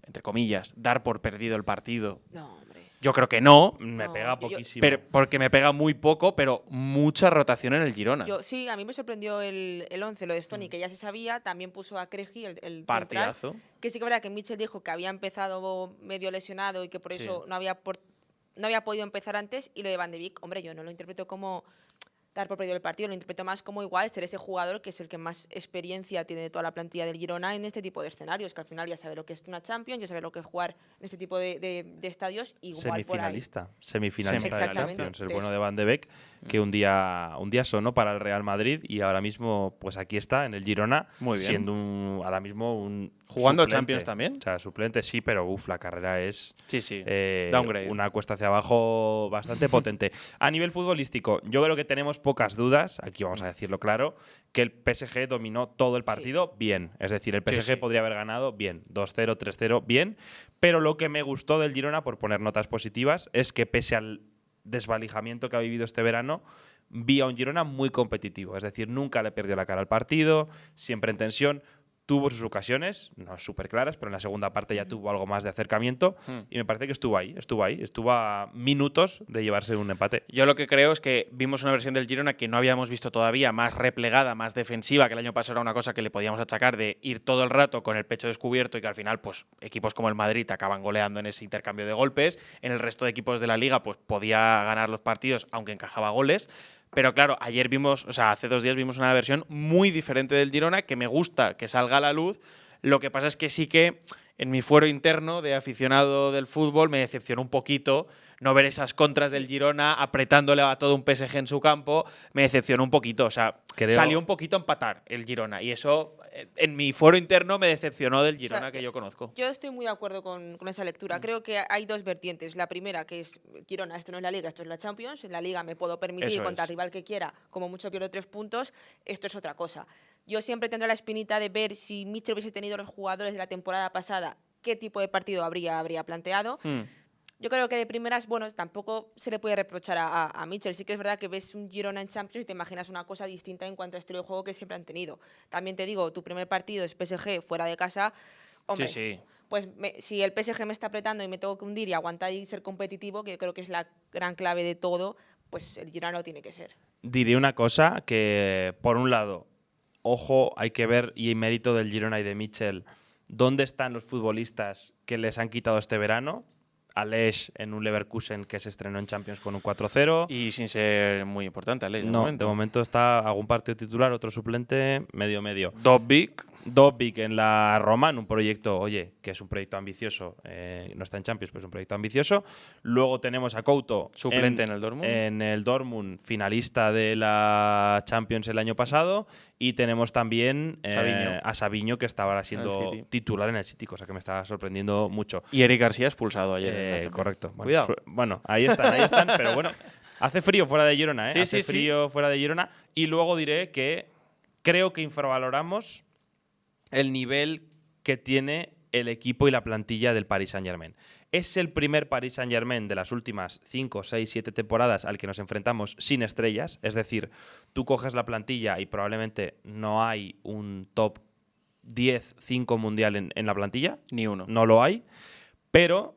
Speaker 2: entre comillas, dar por perdido el partido.
Speaker 3: No, hombre.
Speaker 2: Yo creo que no.
Speaker 1: Me pega poquísimo.
Speaker 2: Pero, porque me pega muy poco, pero mucha rotación en el Girona.
Speaker 3: Sí, a mí me sorprendió el 11, lo de Stoney, que ya se sabía. También puso a Cregi, el
Speaker 2: partidazo.
Speaker 3: Central, que sí que es verdad que Mitchell dijo que había empezado medio lesionado y que por eso no había podido empezar antes. Y lo de Van de Beek, hombre, yo no lo interpreto como dar por perdido el partido, lo interpreto más como igual ser ese jugador que es el que más experiencia tiene de toda la plantilla del Girona en este tipo de escenarios, que al final ya sabe lo que es una Champions, ya sabe lo que es jugar en este tipo de estadios. Igual
Speaker 1: semifinalista de Champions, el bueno de Van de Beek, que un día sonó para el Real Madrid y ahora mismo pues aquí está en el Girona,
Speaker 2: muy bien,
Speaker 1: siendo ahora mismo un
Speaker 2: jugando
Speaker 1: suplente.
Speaker 2: Champions también.
Speaker 1: O sea, suplente sí, pero la carrera es
Speaker 2: downgrade,
Speaker 1: una cuesta hacia abajo bastante potente. A nivel futbolístico, yo creo que tenemos pocas dudas, aquí vamos a decirlo claro, que el PSG dominó todo el partido bien. Es decir, el PSG podría haber ganado bien, 2-0, 3-0, bien. Pero lo que me gustó del Girona, por poner notas positivas, es que pese al desvalijamiento que ha vivido este verano, vi a un Girona muy competitivo. Es decir, nunca le perdió la cara al partido, siempre en tensión. Tuvo sus ocasiones, no súper claras, pero en la segunda parte ya tuvo algo más de acercamiento y me parece que estuvo a minutos de llevarse un empate.
Speaker 2: Yo lo que creo es que vimos una versión del Girona que no habíamos visto todavía, más replegada, más defensiva, que el año pasado era una cosa que le podíamos achacar de ir todo el rato con el pecho descubierto y que al final pues equipos como el Madrid acaban goleando en ese intercambio de golpes. En el resto de equipos de la Liga pues podía ganar los partidos aunque encajaba goles. Pero claro, hace 2 días vimos una versión muy diferente del Girona que me gusta que salga a la luz. Lo que pasa es que sí que en mi fuero interno de aficionado del fútbol me decepcionó un poquito no ver esas contras del Girona apretándole a todo un PSG en su campo. Me decepcionó un poquito. O sea, salió un poquito a empatar el Girona. Y eso, en mi foro interno, me decepcionó del Girona que yo conozco.
Speaker 3: Yo estoy muy de acuerdo con esa lectura. Creo que hay 2 vertientes. La primera, que es Girona, esto no es la Liga, esto es la Champions. En la Liga me puedo permitir contra el rival que quiera, como mucho pierdo 3 puntos. Esto es otra cosa. Yo siempre tendré la espinita de ver si Mitchell hubiese tenido los jugadores de la temporada pasada, qué tipo de partido habría planteado. Yo creo que de primeras, bueno, tampoco se le puede reprochar a Mitchell. Sí que es verdad que ves un Girona en Champions y te imaginas una cosa distinta en cuanto a estilo de juego que siempre han tenido. También te digo, tu primer partido es PSG fuera de casa. Hombre, pues si el PSG me está apretando y me tengo que hundir y aguantar y ser competitivo, que yo creo que es la gran clave de todo, pues el Girona lo tiene que ser.
Speaker 1: Diré una cosa que, por un lado, ojo, hay que ver, y en mérito del Girona y de Mitchell, dónde están los futbolistas que les han quitado este verano. Aleix en un Leverkusen que se estrenó en Champions con un 4-0.
Speaker 2: Y sin ser muy importante, Aleix.
Speaker 1: De momento está algún partido titular, otro suplente, medio. Dobbik en la Roma, en un proyecto, que es un proyecto ambicioso. No está en Champions, pero es un proyecto ambicioso. Luego tenemos a Couto,
Speaker 2: suplente en el Dortmund.
Speaker 1: En el Dortmund, finalista de la Champions el año pasado. Y tenemos también a Savinho, que estaba ahora siendo titular en el City, cosa que me está sorprendiendo mucho.
Speaker 2: Y Eric García expulsado ayer.
Speaker 1: Correcto.
Speaker 2: Cuidado.
Speaker 1: Bueno, ahí están, pero bueno, hace frío fuera de Girona, ¿eh? Hace frío fuera de Girona. Y luego diré que creo que infravaloramos el nivel que tiene el equipo y la plantilla del Paris Saint-Germain. Es el primer Paris Saint-Germain de las últimas 5, 6, 7 temporadas al que nos enfrentamos sin estrellas. Es decir, tú coges la plantilla y probablemente no hay un top 10, 5 mundial en la plantilla.
Speaker 2: Ni uno.
Speaker 1: No lo hay. Pero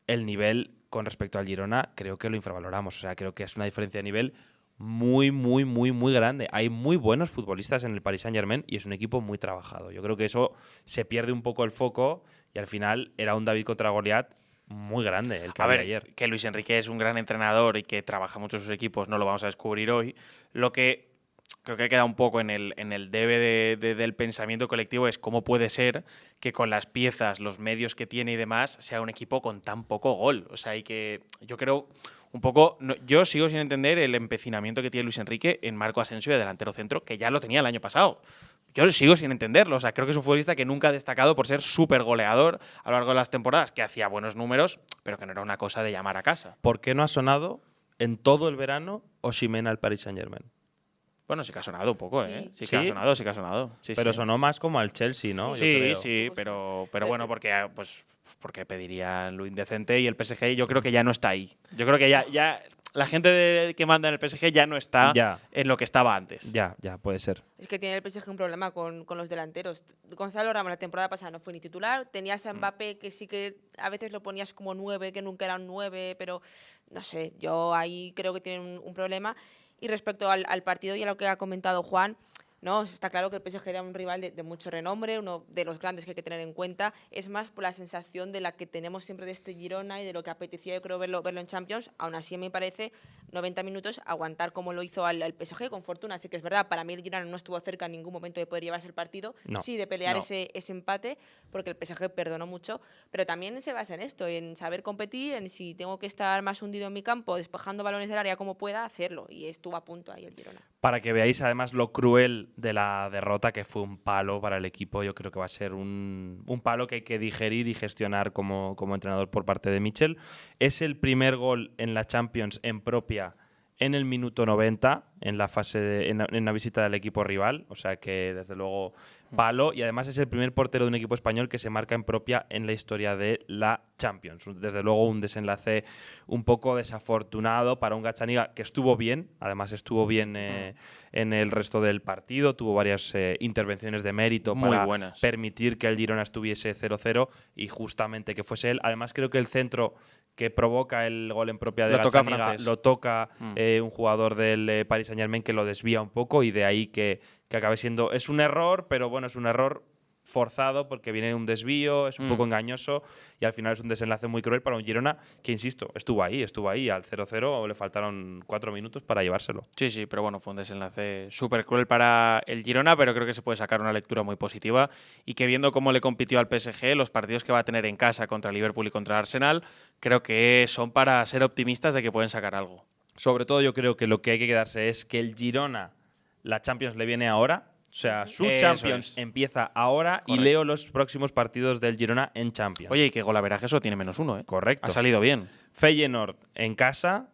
Speaker 1: el nivel con respecto al Girona creo que lo infravaloramos. O sea, creo que es una diferencia de nivel muy, muy, muy, muy grande. Hay muy buenos futbolistas en el Paris Saint-Germain y es un equipo muy trabajado. Yo creo que eso se pierde un poco el foco y al final era un David contra Goliat muy grande el que había ayer.
Speaker 2: Que Luis Enrique es un gran entrenador y que trabaja mucho en sus equipos, no lo vamos a descubrir hoy. Lo que creo que queda un poco en el debe del pensamiento colectivo es cómo puede ser que con las piezas, los medios que tiene y demás, sea un equipo con tan poco gol. O sea, y que yo creo un poco. Yo sigo sin entender el empecinamiento que tiene Luis Enrique en Marco Asensio de delantero centro, que ya lo tenía el año pasado. Yo sigo sin entenderlo. O sea, creo que es un futbolista que nunca ha destacado por ser súper goleador a lo largo de las temporadas, que hacía buenos números, pero que no era una cosa de llamar a casa.
Speaker 1: ¿Por qué no ha sonado en todo el verano Osimhen al Paris Saint-Germain?
Speaker 2: Bueno, sí que ha sonado un poco,
Speaker 3: Sí.
Speaker 2: ¿eh? Sí que
Speaker 1: ¿Sí?
Speaker 2: ha sonado, sí que ha sonado. Sí,
Speaker 1: Pero
Speaker 2: sí.
Speaker 1: sonó más como al Chelsea, ¿no? Yo
Speaker 2: Sí,
Speaker 1: creo.
Speaker 2: sí, pero bueno, porque pedirían lo indecente y el PSG yo creo que ya no está ahí. Yo creo que ya la gente que manda en el PSG ya no está
Speaker 1: Ya.
Speaker 2: en lo que estaba antes.
Speaker 1: Ya, puede ser.
Speaker 3: Es que tiene el PSG un problema con los delanteros. Gonzalo Ramos la temporada pasada no fue ni titular. Tenías a Mbappé, que sí que a veces lo ponías como 9, que nunca era un 9, pero no sé, yo ahí creo que tienen un problema. Y respecto al partido y a lo que ha comentado Juan, ¿no? Está claro que el PSG era un rival de mucho renombre, uno de los grandes que hay que tener en cuenta. Es más por la sensación de la que tenemos siempre de este Girona y de lo que apetecía, yo creo, verlo en Champions. Aún así, me parece 90 minutos aguantar como lo hizo al PSG, con fortuna. Así que es verdad, para mí el Girona no estuvo cerca en ningún momento de poder llevarse el partido,
Speaker 1: No.
Speaker 3: sí de pelear
Speaker 2: No.
Speaker 3: ese empate, porque el PSG perdonó mucho. Pero también se basa en esto, en saber competir, en si tengo que estar más hundido en mi campo, despejando balones del área como pueda, hacerlo. Y estuvo a punto ahí el Girona.
Speaker 1: Para que veáis además lo cruel de la derrota, que fue un palo para el equipo. Yo creo que va a ser un palo que hay que digerir y gestionar como entrenador por parte de Michel. Es el primer gol en la Champions en propia en el minuto 90, en la fase en la visita del equipo rival. O sea que, desde luego, palo. Y además es el primer portero de un equipo español que se marca en propia en la historia de la Champions. Desde luego, un desenlace un poco desafortunado para un Gazzaniga que estuvo bien. Además, estuvo bien en el resto del partido. Tuvo varias intervenciones de mérito
Speaker 2: Muy
Speaker 1: para
Speaker 2: buenas.
Speaker 1: permitir que el Girona estuviese 0-0 y justamente que fuese él. Además, creo que el centro que provoca el gol en propia de
Speaker 2: Lo toca
Speaker 1: Gazzaniga
Speaker 2: francés.
Speaker 1: lo toca un jugador del Paris Saint-Germain que lo desvía un poco y de ahí que acabe siendo. Es un error, pero bueno, es un error forzado porque viene de un desvío, es un poco engañoso y al final es un desenlace muy cruel para un Girona que, insisto, estuvo ahí al 0-0, le faltaron 4 minutos para llevárselo.
Speaker 2: Sí, pero bueno, fue un desenlace súper cruel para el Girona, pero creo que se puede sacar una lectura muy positiva y que viendo cómo le compitió al PSG, los partidos que va a tener en casa contra Liverpool y contra Arsenal, creo que son para ser optimistas de que pueden sacar algo.
Speaker 1: Sobre todo yo creo que lo que hay que quedarse es que el Girona, la Champions le viene ahora. O sea, su
Speaker 2: Eso
Speaker 1: Champions
Speaker 2: es.
Speaker 1: empieza ahora.
Speaker 2: Correcto.
Speaker 1: Y leo los próximos partidos del Girona en Champions.
Speaker 2: Oye, y que golaveraje solo tiene -1, ¿eh?
Speaker 1: Correcto.
Speaker 2: Ha salido bien.
Speaker 1: Feyenoord en casa.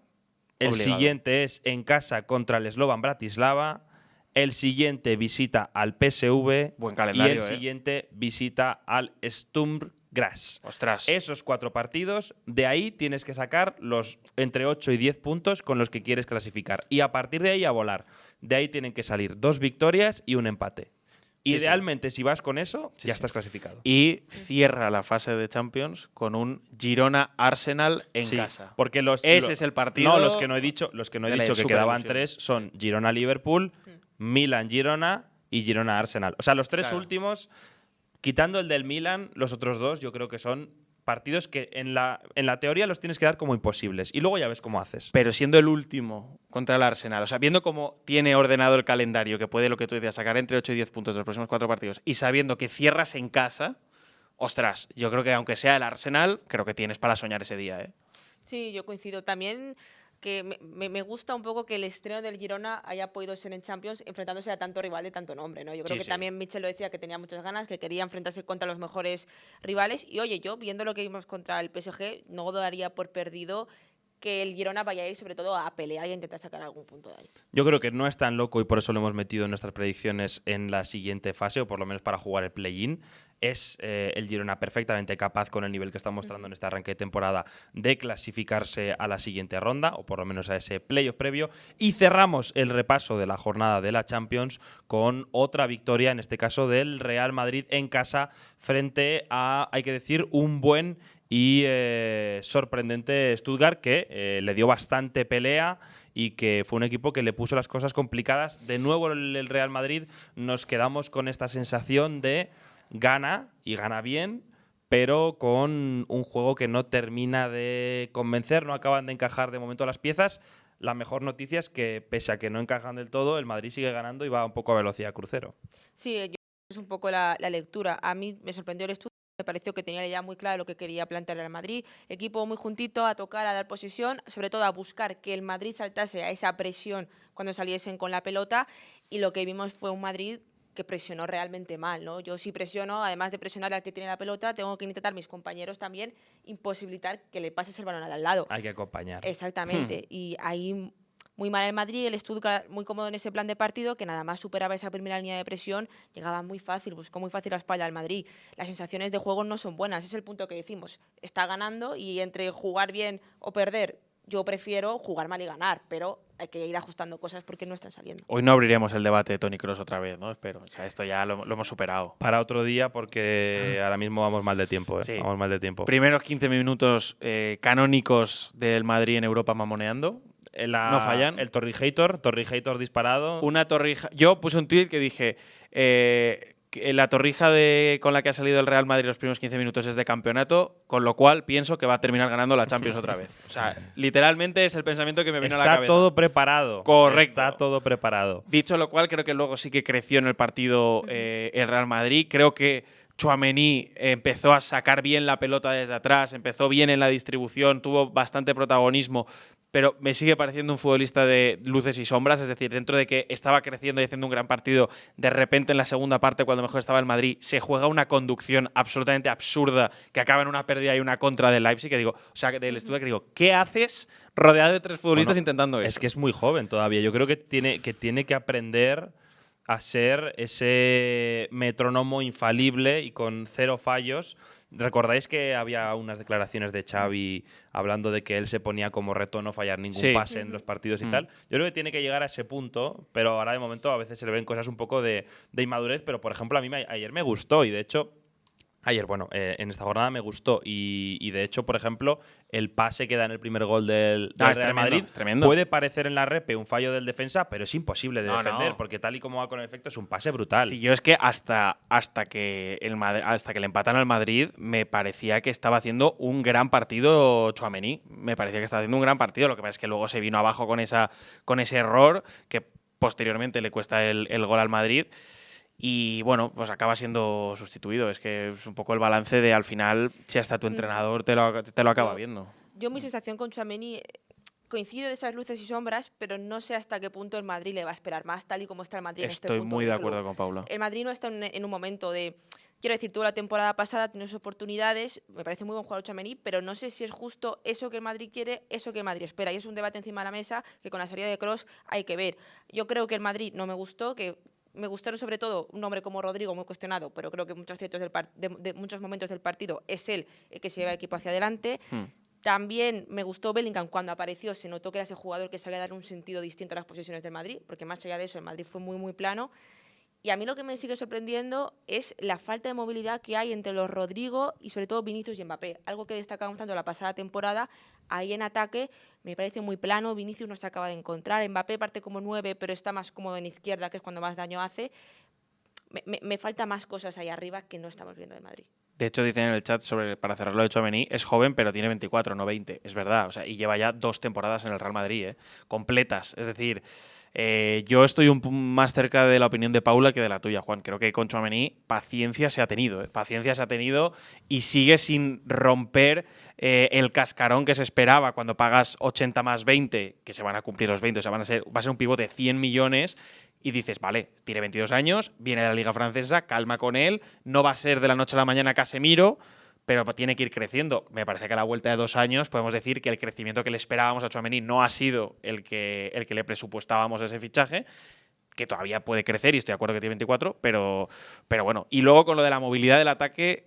Speaker 1: El
Speaker 2: Obligado.
Speaker 1: siguiente es en casa contra el Slovan Bratislava. El siguiente visita al PSV.
Speaker 2: Buen calendario,
Speaker 1: Y el
Speaker 2: ¿eh?
Speaker 1: siguiente visita al Sturm Graz.
Speaker 2: Ostras.
Speaker 1: Esos 4 partidos, de ahí tienes que sacar los entre 8 y 10 puntos con los que quieres clasificar. Y a partir de ahí a volar. De ahí tienen que salir 2 victorias y un empate.
Speaker 2: Sí,
Speaker 1: Idealmente, si vas con eso,
Speaker 2: Sí,
Speaker 1: ya
Speaker 2: sí.
Speaker 1: estás clasificado.
Speaker 2: Y cierra la fase de Champions con un Girona-Arsenal en
Speaker 1: Sí,
Speaker 2: casa.
Speaker 1: porque
Speaker 2: Ese es el partido
Speaker 1: No, los que no he dicho
Speaker 2: de la
Speaker 1: que quedaban
Speaker 2: superilusión.
Speaker 1: 3 son Girona-Liverpool, Milan-Girona y Girona-Arsenal. O sea, los 3
Speaker 2: Claro.
Speaker 1: últimos, quitando el del Milan, los otros 2 yo creo que son partidos que en la teoría los tienes que dar como imposibles. Y luego ya ves cómo haces.
Speaker 2: Pero siendo el último contra el Arsenal, o sea, viendo cómo tiene ordenado el calendario, que puede, lo que tú decías, sacar entre 8 y 10 puntos de los próximos 4 partidos, y sabiendo que cierras en casa, ostras, yo creo que aunque sea el Arsenal, creo que tienes para soñar ese día, ¿eh?
Speaker 3: Sí, yo coincido. También que me gusta un poco que el estreno del Girona haya podido ser en Champions enfrentándose a tanto rival de tanto nombre, ¿no? Yo creo
Speaker 2: Sí,
Speaker 3: que
Speaker 2: sí.
Speaker 3: también Michel lo decía, que tenía muchas ganas, que quería enfrentarse contra los mejores rivales. Y oye, yo viendo lo que vimos contra el PSG, no daría por perdido que el Girona vaya a ir sobre todo a pelear y a intentar sacar algún punto de ahí.
Speaker 1: Yo creo que no es tan loco y por eso lo hemos metido en nuestras predicciones en la siguiente fase, o por lo menos para jugar el play-in. es el Girona perfectamente capaz, con el nivel que está mostrando en este arranque de temporada, de clasificarse a la siguiente ronda, o por lo menos a ese playoff previo. Y cerramos el repaso de la jornada de la Champions con otra victoria, en este caso del Real Madrid en casa, frente a, hay que decir, un buen y sorprendente Stuttgart, que le dio bastante pelea y que fue un equipo que le puso las cosas complicadas. De nuevo el Real Madrid, nos quedamos con esta sensación de gana, y gana bien, pero con un juego que no termina de convencer, no acaban de encajar de momento las piezas. La mejor noticia es que, pese a que no encajan del todo, el Madrid sigue ganando y va un poco a velocidad crucero.
Speaker 3: Sí, es un poco la lectura. A mí me sorprendió el estudio. Me pareció que tenía ya muy claro lo que quería plantear el Madrid. Equipo muy juntito, a tocar, a dar posesión, sobre todo a buscar que el Madrid saltase a esa presión cuando saliesen con la pelota. Y lo que vimos fue un Madrid que presionó realmente mal, ¿no? Yo sí presiono, además de presionar al que tiene la pelota, tengo que intentar mis compañeros también imposibilitar que le pases el balón al lado.
Speaker 1: Hay que acompañar.
Speaker 3: Exactamente. Y ahí muy mal el Madrid, el Stuttgart muy cómodo en ese plan de partido, que nada más superaba esa primera línea de presión, llegaba muy fácil, buscó muy fácil la espalda al Madrid. Las sensaciones de juego no son buenas, es el punto que decimos. Está ganando y entre jugar bien o perder, yo prefiero jugar mal y ganar, pero hay que ir ajustando cosas porque no están saliendo.
Speaker 2: Hoy no abriremos el debate de Toni Kroos otra vez, ¿no? Espero. O sea, esto ya lo hemos superado.
Speaker 1: Para otro día, porque ahora mismo vamos mal de tiempo.
Speaker 2: Sí.
Speaker 1: Vamos mal de tiempo.
Speaker 2: Primeros 15 minutos canónicos del Madrid en Europa mamoneando. No fallan.
Speaker 1: El Torrijator disparado.
Speaker 2: Una torrija. Yo puse un tweet que dije que la torrija con la que ha salido el Real Madrid los primeros 15 minutos es de campeonato, con lo cual pienso que va a terminar ganando la Champions otra vez. O sea, literalmente es el pensamiento que me vino a la cabeza.
Speaker 1: Está todo preparado.
Speaker 2: Correcto.
Speaker 1: Está todo preparado.
Speaker 2: Dicho lo cual, creo que luego sí que creció en el partido el Real Madrid. Creo que Tchouaméni empezó a sacar bien la pelota desde atrás, empezó bien en la distribución, tuvo bastante protagonismo, pero me sigue pareciendo un futbolista de luces y sombras. Es decir, dentro de que estaba creciendo y haciendo un gran partido, de repente en la segunda parte, cuando mejor estaba el Madrid, se juega una conducción absolutamente absurda que acaba en una pérdida y una contra del Leipzig, que digo, o sea, del Stuttgart, que digo, ¿qué haces rodeado de tres futbolistas intentando eso?
Speaker 1: Es que es muy joven todavía. Yo creo que tiene que aprender a ser ese metrónomo infalible y con cero fallos. ¿Recordáis que había unas declaraciones de Xavi hablando de que él se ponía como reto no fallar ningún pase en los partidos y tal? Yo creo que tiene que llegar a ese punto, pero ahora de momento a veces se le ven cosas un poco de inmadurez, pero por ejemplo a mí ayer me gustó y de hecho… Ayer, en esta jornada me gustó y de hecho, por ejemplo, el pase que da en el primer gol del Real Madrid puede parecer en la repe un fallo del defensa, pero es imposible de defender porque tal y como va con el efecto es un pase brutal.
Speaker 2: Sí, yo es que hasta que le empatan al Madrid me parecía que estaba haciendo un gran partido Tchouaméni. Me parecía que estaba haciendo un gran partido, lo que pasa es que luego se vino abajo con ese error que posteriormente le cuesta el gol al Madrid. Y bueno, pues acaba siendo sustituido. Es que es un poco el balance de al final, si hasta tu entrenador te lo acaba viendo.
Speaker 3: Yo mi sensación con Tchouaméni coincido de esas luces y sombras, pero no sé hasta qué punto el Madrid le va a esperar más, tal y como está el Madrid en este punto.
Speaker 2: Estoy muy de acuerdo con Paula.
Speaker 3: El Madrid no está en un momento de… Quiero decir, tuvo la temporada pasada, tiene sus oportunidades, me parece muy buen jugador Tchouaméni, pero no sé si es justo eso que el Madrid quiere, eso que el Madrid espera. Y es un debate encima de la mesa que con la salida de Kroos hay que ver. Yo creo que el Madrid no me gustó, que me gustaron sobre todo un hombre como Rodrigo, muy cuestionado, pero creo que de muchos momentos del partido es él el que se lleva el equipo hacia adelante. También me gustó Bellingham cuando apareció, se notó que era ese jugador que sabía dar un sentido distinto a las posesiones del Madrid, porque más allá de eso el Madrid fue muy, muy plano. Y a mí lo que me sigue sorprendiendo es la falta de movilidad que hay entre los Rodrigo y sobre todo Vinicius y Mbappé. Algo que destacamos tanto la pasada temporada. Ahí en ataque me parece muy plano. Vinicius no se acaba de encontrar. Mbappé parte como 9, pero está más cómodo en izquierda, que es cuando más daño hace. Me falta más cosas ahí arriba que no estamos viendo de Madrid.
Speaker 2: De hecho, dicen en el chat, para cerrarlo de Tchouaméni, es joven, pero tiene 24, no 20. Es verdad. O sea, y lleva ya 2 temporadas en el Real Madrid, completas. Es decir, yo estoy más cerca de la opinión de Paula que de la tuya, Juan. Creo que con Tchouaméni paciencia se ha tenido. Paciencia se ha tenido y sigue sin romper el cascarón que se esperaba cuando pagas 80 más 20, que se van a cumplir los 20, o sea, va a ser un pivote de 100 millones. Y dices, vale, tiene 22 años, viene de la Liga Francesa, calma con él, no va a ser de la noche a la mañana Casemiro, pero tiene que ir creciendo. Me parece que a la vuelta de 2 años podemos decir que el crecimiento que le esperábamos a Tchouaméni no ha sido el que le presupuestábamos ese fichaje, que todavía puede crecer, y estoy de acuerdo que tiene 24, pero bueno. Y luego con lo de la movilidad del ataque,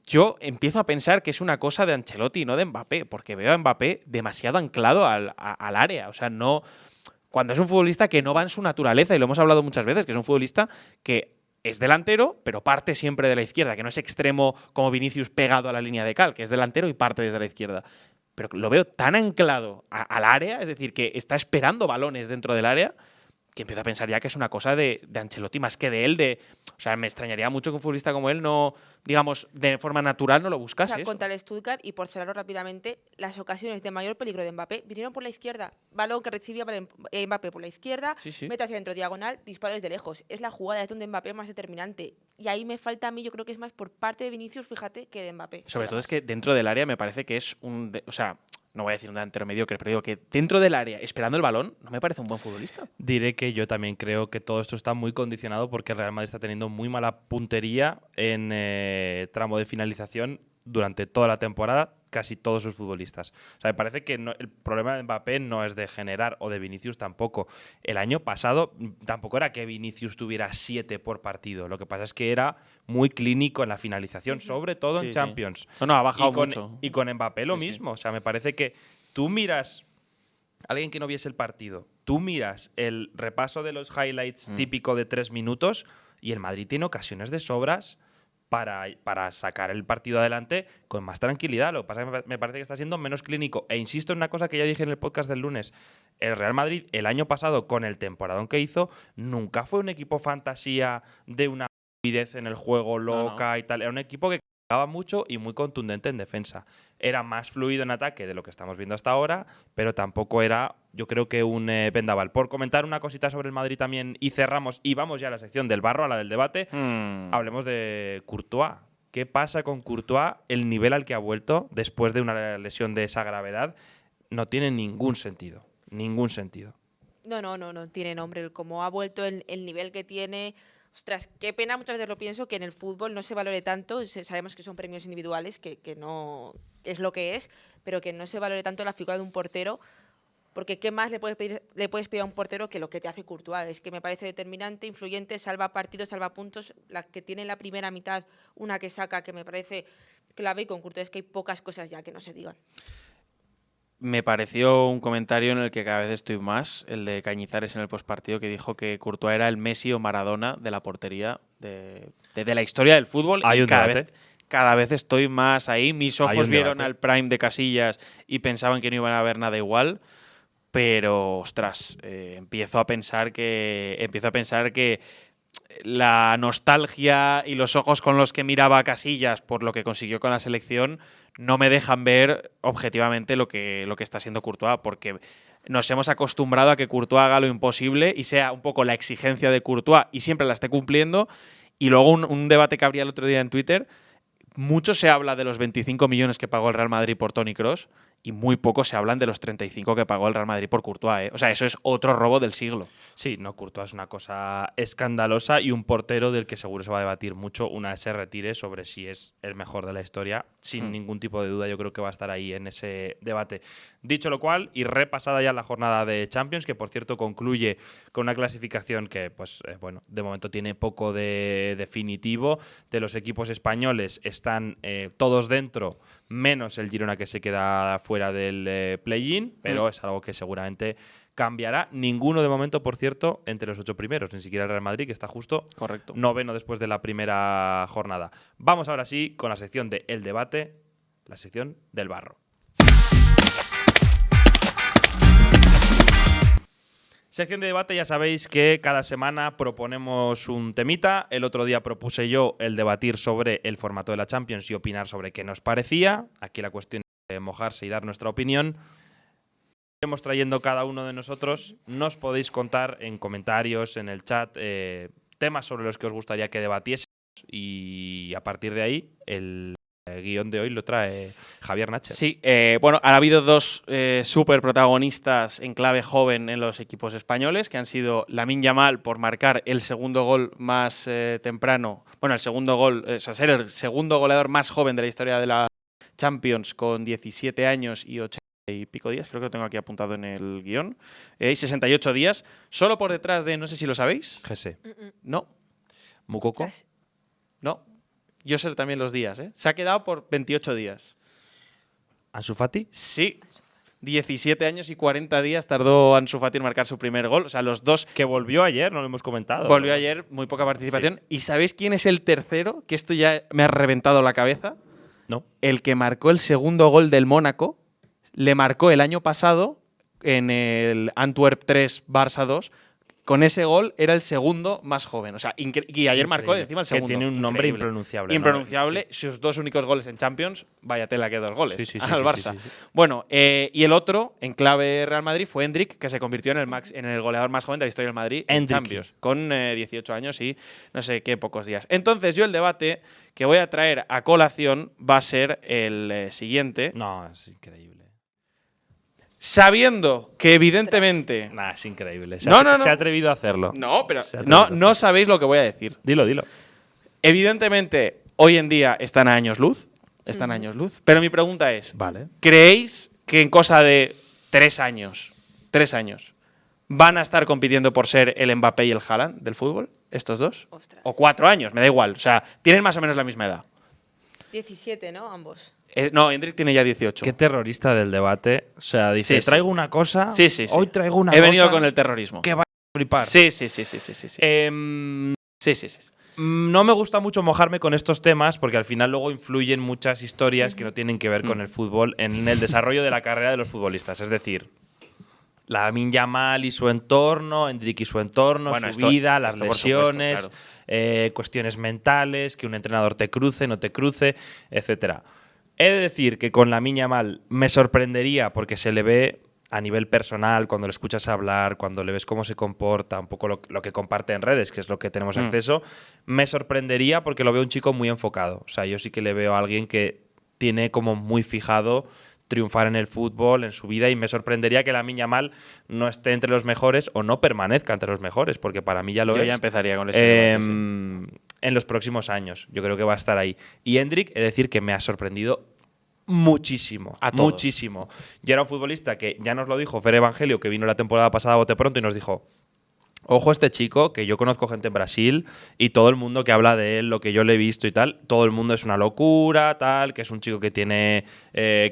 Speaker 2: yo empiezo a pensar que es una cosa de Ancelotti y no de Mbappé, porque veo a Mbappé demasiado anclado al área. O sea, no. Cuando es un futbolista que no va en su naturaleza, y lo hemos hablado muchas veces, que es un futbolista que es delantero, pero parte siempre de la izquierda, que no es extremo como Vinicius pegado a la línea de cal, que es delantero y parte desde la izquierda. Pero lo veo tan anclado al área, es decir, que está esperando balones dentro del área, que empiezo a pensar ya que es una cosa de Ancelotti más que de él. O sea, me extrañaría mucho que un futbolista como él no, digamos, de forma natural no lo buscase.
Speaker 3: O sea, contra el Stuttgart, y por cerrarlo rápidamente, las ocasiones de mayor peligro de Mbappé vinieron por la izquierda. Balón que recibía Mbappé por la izquierda,
Speaker 2: Sí.
Speaker 3: mete hacia dentro diagonal, disparo desde lejos. Es la jugada, es donde Mbappé es más determinante. Y ahí me falta a mí, yo creo que es más por parte de Vinicius, fíjate, que de Mbappé.
Speaker 2: Sobre todo es que dentro del área me parece que es o sea, no voy a decir un delantero mediocre, pero digo que dentro del área, esperando el balón, no me parece un buen futbolista.
Speaker 1: Diré que yo también creo que todo esto está muy condicionado porque el Real Madrid está teniendo muy mala puntería en tramo de finalización durante toda la temporada, casi todos sus futbolistas. O sea, me parece que el problema de Mbappé no es de generar, o de Vinicius tampoco. El año pasado tampoco era que Vinicius tuviera 7 por partido. Lo que pasa es que era muy clínico en la finalización, sobre todo en Champions.
Speaker 2: No, ha bajado
Speaker 1: con,
Speaker 2: mucho.
Speaker 1: Y con Mbappé lo mismo. O sea, me parece que tú miras, alguien que no viese el partido, tú miras el repaso de los highlights típico de 3 minutos y el Madrid tiene ocasiones de sobras para sacar el partido adelante con más tranquilidad. Lo que pasa es que me parece que está siendo menos clínico. E insisto en una cosa que ya dije en el podcast del lunes. El Real Madrid, el año pasado, con el temporadón que hizo, nunca fue un equipo fantasía de una fluidez en el juego loca y tal. Era un equipo que cargaba mucho y muy contundente en defensa. Era más fluido en ataque de lo que estamos viendo hasta ahora, pero tampoco era, yo creo que un vendaval. Por comentar una cosita sobre el Madrid también, y cerramos, y vamos ya a la sección del barro, a la del debate, hablemos de Courtois. ¿Qué pasa con Courtois? El nivel al que ha vuelto después de una lesión de esa gravedad no tiene ningún sentido. Ningún sentido.
Speaker 3: No tiene nombre. Como ha vuelto el nivel que tiene. Ostras, qué pena, muchas veces lo pienso, que en el fútbol no se valore tanto. Sabemos que son premios individuales, que no es lo que es, pero que no se valore tanto la figura de un portero, porque ¿qué más le puedes pedir a un portero que lo que te hace Courtois? Es que me parece determinante, influyente, salva partidos, salva puntos. La que tiene en la primera mitad, una que saca, que me parece clave, y con Courtois es que hay pocas cosas ya que no se digan.
Speaker 2: Me pareció un comentario en el que cada vez estoy más, el de Cañizares en el postpartido, que dijo que Courtois era el Messi o Maradona de la portería de la historia del fútbol.
Speaker 1: Hay
Speaker 2: y
Speaker 1: un debate.
Speaker 2: cada vez estoy más ahí. Mis ojos vieron
Speaker 1: debate.
Speaker 2: al prime de Casillas y pensaban que no iban a ver nada igual. Pero, ostras, empiezo a pensar que la nostalgia y los ojos con los que miraba a Casillas por lo que consiguió con la selección no me dejan ver objetivamente lo que está siendo Courtois, porque nos hemos acostumbrado a que Courtois haga lo imposible y sea un poco la exigencia de Courtois y siempre la esté cumpliendo. Y luego un debate que habría el otro día en Twitter, mucho se habla de los 25 millones que pagó el Real Madrid por Toni Kroos y muy poco se hablan de los 35 que pagó el Real Madrid por Courtois, ¿eh? O sea, eso es otro robo del siglo.
Speaker 1: Sí, no, Courtois es una cosa escandalosa y un portero del que seguro se va a debatir mucho una vez se retire sobre si es el mejor de la historia. Sin ningún tipo de duda, yo creo que va a estar ahí en ese debate. Dicho lo cual, y repasada ya la jornada de Champions, que por cierto concluye con una clasificación que, pues, bueno, de momento tiene poco de definitivo. De los equipos españoles están todos dentro, menos el Girona, que se queda fuera del play-in, pero es algo que seguramente cambiará. Ninguno de momento, por cierto, entre los 8 primeros, ni siquiera el Real Madrid, que está justo
Speaker 2: Correcto.
Speaker 1: noveno después de la primera jornada. Vamos ahora sí con la sección de El Debate, la sección del barro. Sección de debate, ya sabéis que cada semana proponemos un temita. El otro día propuse yo el debatir sobre el formato de la Champions y opinar sobre qué nos parecía. Aquí la cuestión es mojarse y dar nuestra opinión. Iremos trayendo cada uno de nosotros. Nos podéis contar en comentarios, en el chat, temas sobre los que os gustaría que debatiésemos. Y a partir de ahí, el guión de hoy lo trae Javier Nacher.
Speaker 2: Sí, bueno, ha habido dos súper protagonistas en clave joven en los equipos españoles, que han sido Lamine Yamal por marcar el segundo gol más temprano, bueno, el segundo gol, o sea, ser el segundo goleador más joven de la historia de la Champions con 17 años y 80 y pico días, creo que lo tengo aquí apuntado en el guión. 68 días, solo por detrás de, no sé si lo sabéis.
Speaker 1: Gese.
Speaker 2: No,
Speaker 1: Mukoko.
Speaker 3: Ostras.
Speaker 2: no. Yo sé también los días, ¿eh? Se ha quedado por 28 días.
Speaker 1: Ansu Fati.
Speaker 2: Sí. 17 años y 40 días tardó Ansu Fati en marcar su primer gol. O sea, los dos.
Speaker 1: Que volvió ayer, no lo hemos comentado.
Speaker 2: Volvió ayer, muy poca participación. ¿Y sabéis quién es el tercero? Que esto ya me ha reventado la cabeza.
Speaker 1: No.
Speaker 2: El que marcó el segundo gol del Mónaco, le marcó el año pasado en el Antwerp 3, Barça 2. Con ese gol era el segundo más joven. O sea, y ayer marcó
Speaker 1: Increíble.
Speaker 2: encima el segundo.
Speaker 1: Que tiene un nombre
Speaker 2: Increíble.
Speaker 1: impronunciable. ¿no?
Speaker 2: Impronunciable.
Speaker 1: Sí.
Speaker 2: Sus dos únicos goles en Champions, vaya tela que 2 goles
Speaker 1: Sí,
Speaker 2: al Barça.
Speaker 1: sí.
Speaker 2: Bueno, y el otro, en clave Real Madrid, fue Endrick, que se convirtió en el goleador más joven de la historia del Madrid en
Speaker 1: Endrick.
Speaker 2: Champions, con 18 años y no sé qué pocos días. Entonces, yo el debate que voy a traer a colación va a ser el siguiente.
Speaker 1: No, es increíble.
Speaker 2: Sabiendo que evidentemente…
Speaker 1: Nah, es increíble.
Speaker 2: No, no.
Speaker 1: Se ha atrevido a hacerlo.
Speaker 2: No, pero
Speaker 1: Se ha atrevido a hacerlo.
Speaker 2: no sabéis lo que voy a decir.
Speaker 1: Dilo, dilo.
Speaker 2: Evidentemente, hoy en día están a años luz. Están a años luz. Pero mi pregunta es,
Speaker 1: Vale.
Speaker 2: ¿creéis que en cosa de 3 años, van a estar compitiendo por ser el Mbappé y el Haaland del fútbol, estos dos?
Speaker 3: Ostras.
Speaker 2: O 4 años, me da igual. O sea, tienen más o menos la misma edad.
Speaker 3: 17, ¿no? Ambos.
Speaker 2: No, Endrick tiene ya 18.
Speaker 1: Qué terrorista del debate. O sea, dice,
Speaker 2: Sí, sí.
Speaker 1: traigo una cosa.
Speaker 2: Sí.
Speaker 1: Hoy traigo una
Speaker 2: He
Speaker 1: cosa.
Speaker 2: venido con el terrorismo.
Speaker 1: Que va a flipar.
Speaker 2: Sí. Sí.
Speaker 1: No me gusta mucho mojarme con estos temas porque al final luego influyen muchas historias que no tienen que ver con el fútbol en el desarrollo de la carrera de los futbolistas. Es decir, Lamine Yamal y su entorno, Endrick y su entorno,
Speaker 2: Bueno,
Speaker 1: su vida, las
Speaker 2: esto por supuesto,
Speaker 1: lesiones,
Speaker 2: claro.
Speaker 1: cuestiones mentales, que un entrenador te cruce, no te cruce, etcétera. He de decir que con Lamine Yamal me sorprendería porque se le ve a nivel personal, cuando le escuchas hablar, cuando le ves cómo se comporta, un poco lo que comparte en redes, que es lo que tenemos acceso, me sorprendería porque lo veo un chico muy enfocado. O sea, yo sí que le veo a alguien que tiene como muy fijado triunfar en el fútbol, en su vida, y me sorprendería que Lamine Yamal no esté entre los mejores o no permanezca entre los mejores, porque para mí ya lo
Speaker 2: Yo
Speaker 1: es.
Speaker 2: ya empezaría con ese debate, sí.
Speaker 1: En los próximos años. Yo creo que va a estar ahí. Y Endrick, he de decir que me ha sorprendido muchísimo.
Speaker 2: A todos.
Speaker 1: Muchísimo. Yo era un futbolista que ya nos lo dijo Fer Evangelio, que vino la temporada pasada a bote pronto y nos dijo: ojo a este chico, que yo conozco gente en Brasil y todo el mundo que habla de él, lo que yo le he visto y tal, todo el mundo es una locura, tal, que es un chico que tiene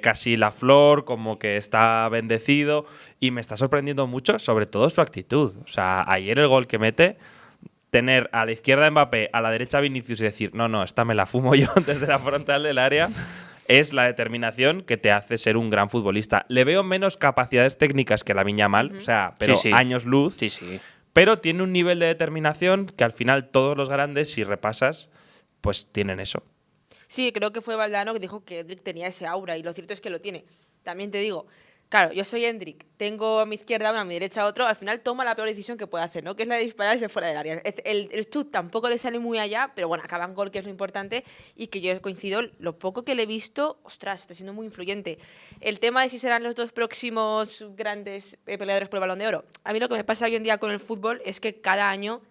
Speaker 1: casi la flor, como que está bendecido, y me está sorprendiendo mucho, sobre todo su actitud. O sea, ayer el gol que mete, tener a la izquierda Mbappé, a la derecha Vinicius y decir, no, esta me la fumo yo desde la frontal del área, es la determinación que te hace ser un gran futbolista. Le veo menos capacidades técnicas que Lamine Yamal, o sea, pero
Speaker 2: Sí.
Speaker 1: años luz.
Speaker 2: Sí.
Speaker 1: Pero tiene un nivel de determinación que al final todos los grandes, si repasas, pues tienen eso.
Speaker 3: Sí, creo que fue Valdano que dijo que Endrick tenía ese aura y lo cierto es que lo tiene. También te digo, claro, yo soy Endrick, tengo a mi izquierda uno, a mi derecha otro, al final toma la peor decisión que puede hacer, ¿no? Que es la de disparar desde fuera del área. El chut tampoco le sale muy allá, pero bueno, acaba en gol, que es lo importante, y que yo coincido, lo poco que le he visto, ostras, está siendo muy influyente. El tema de si serán los dos próximos grandes peleadores por el Balón de Oro. A mí lo que me pasa hoy en día con el fútbol es que cada año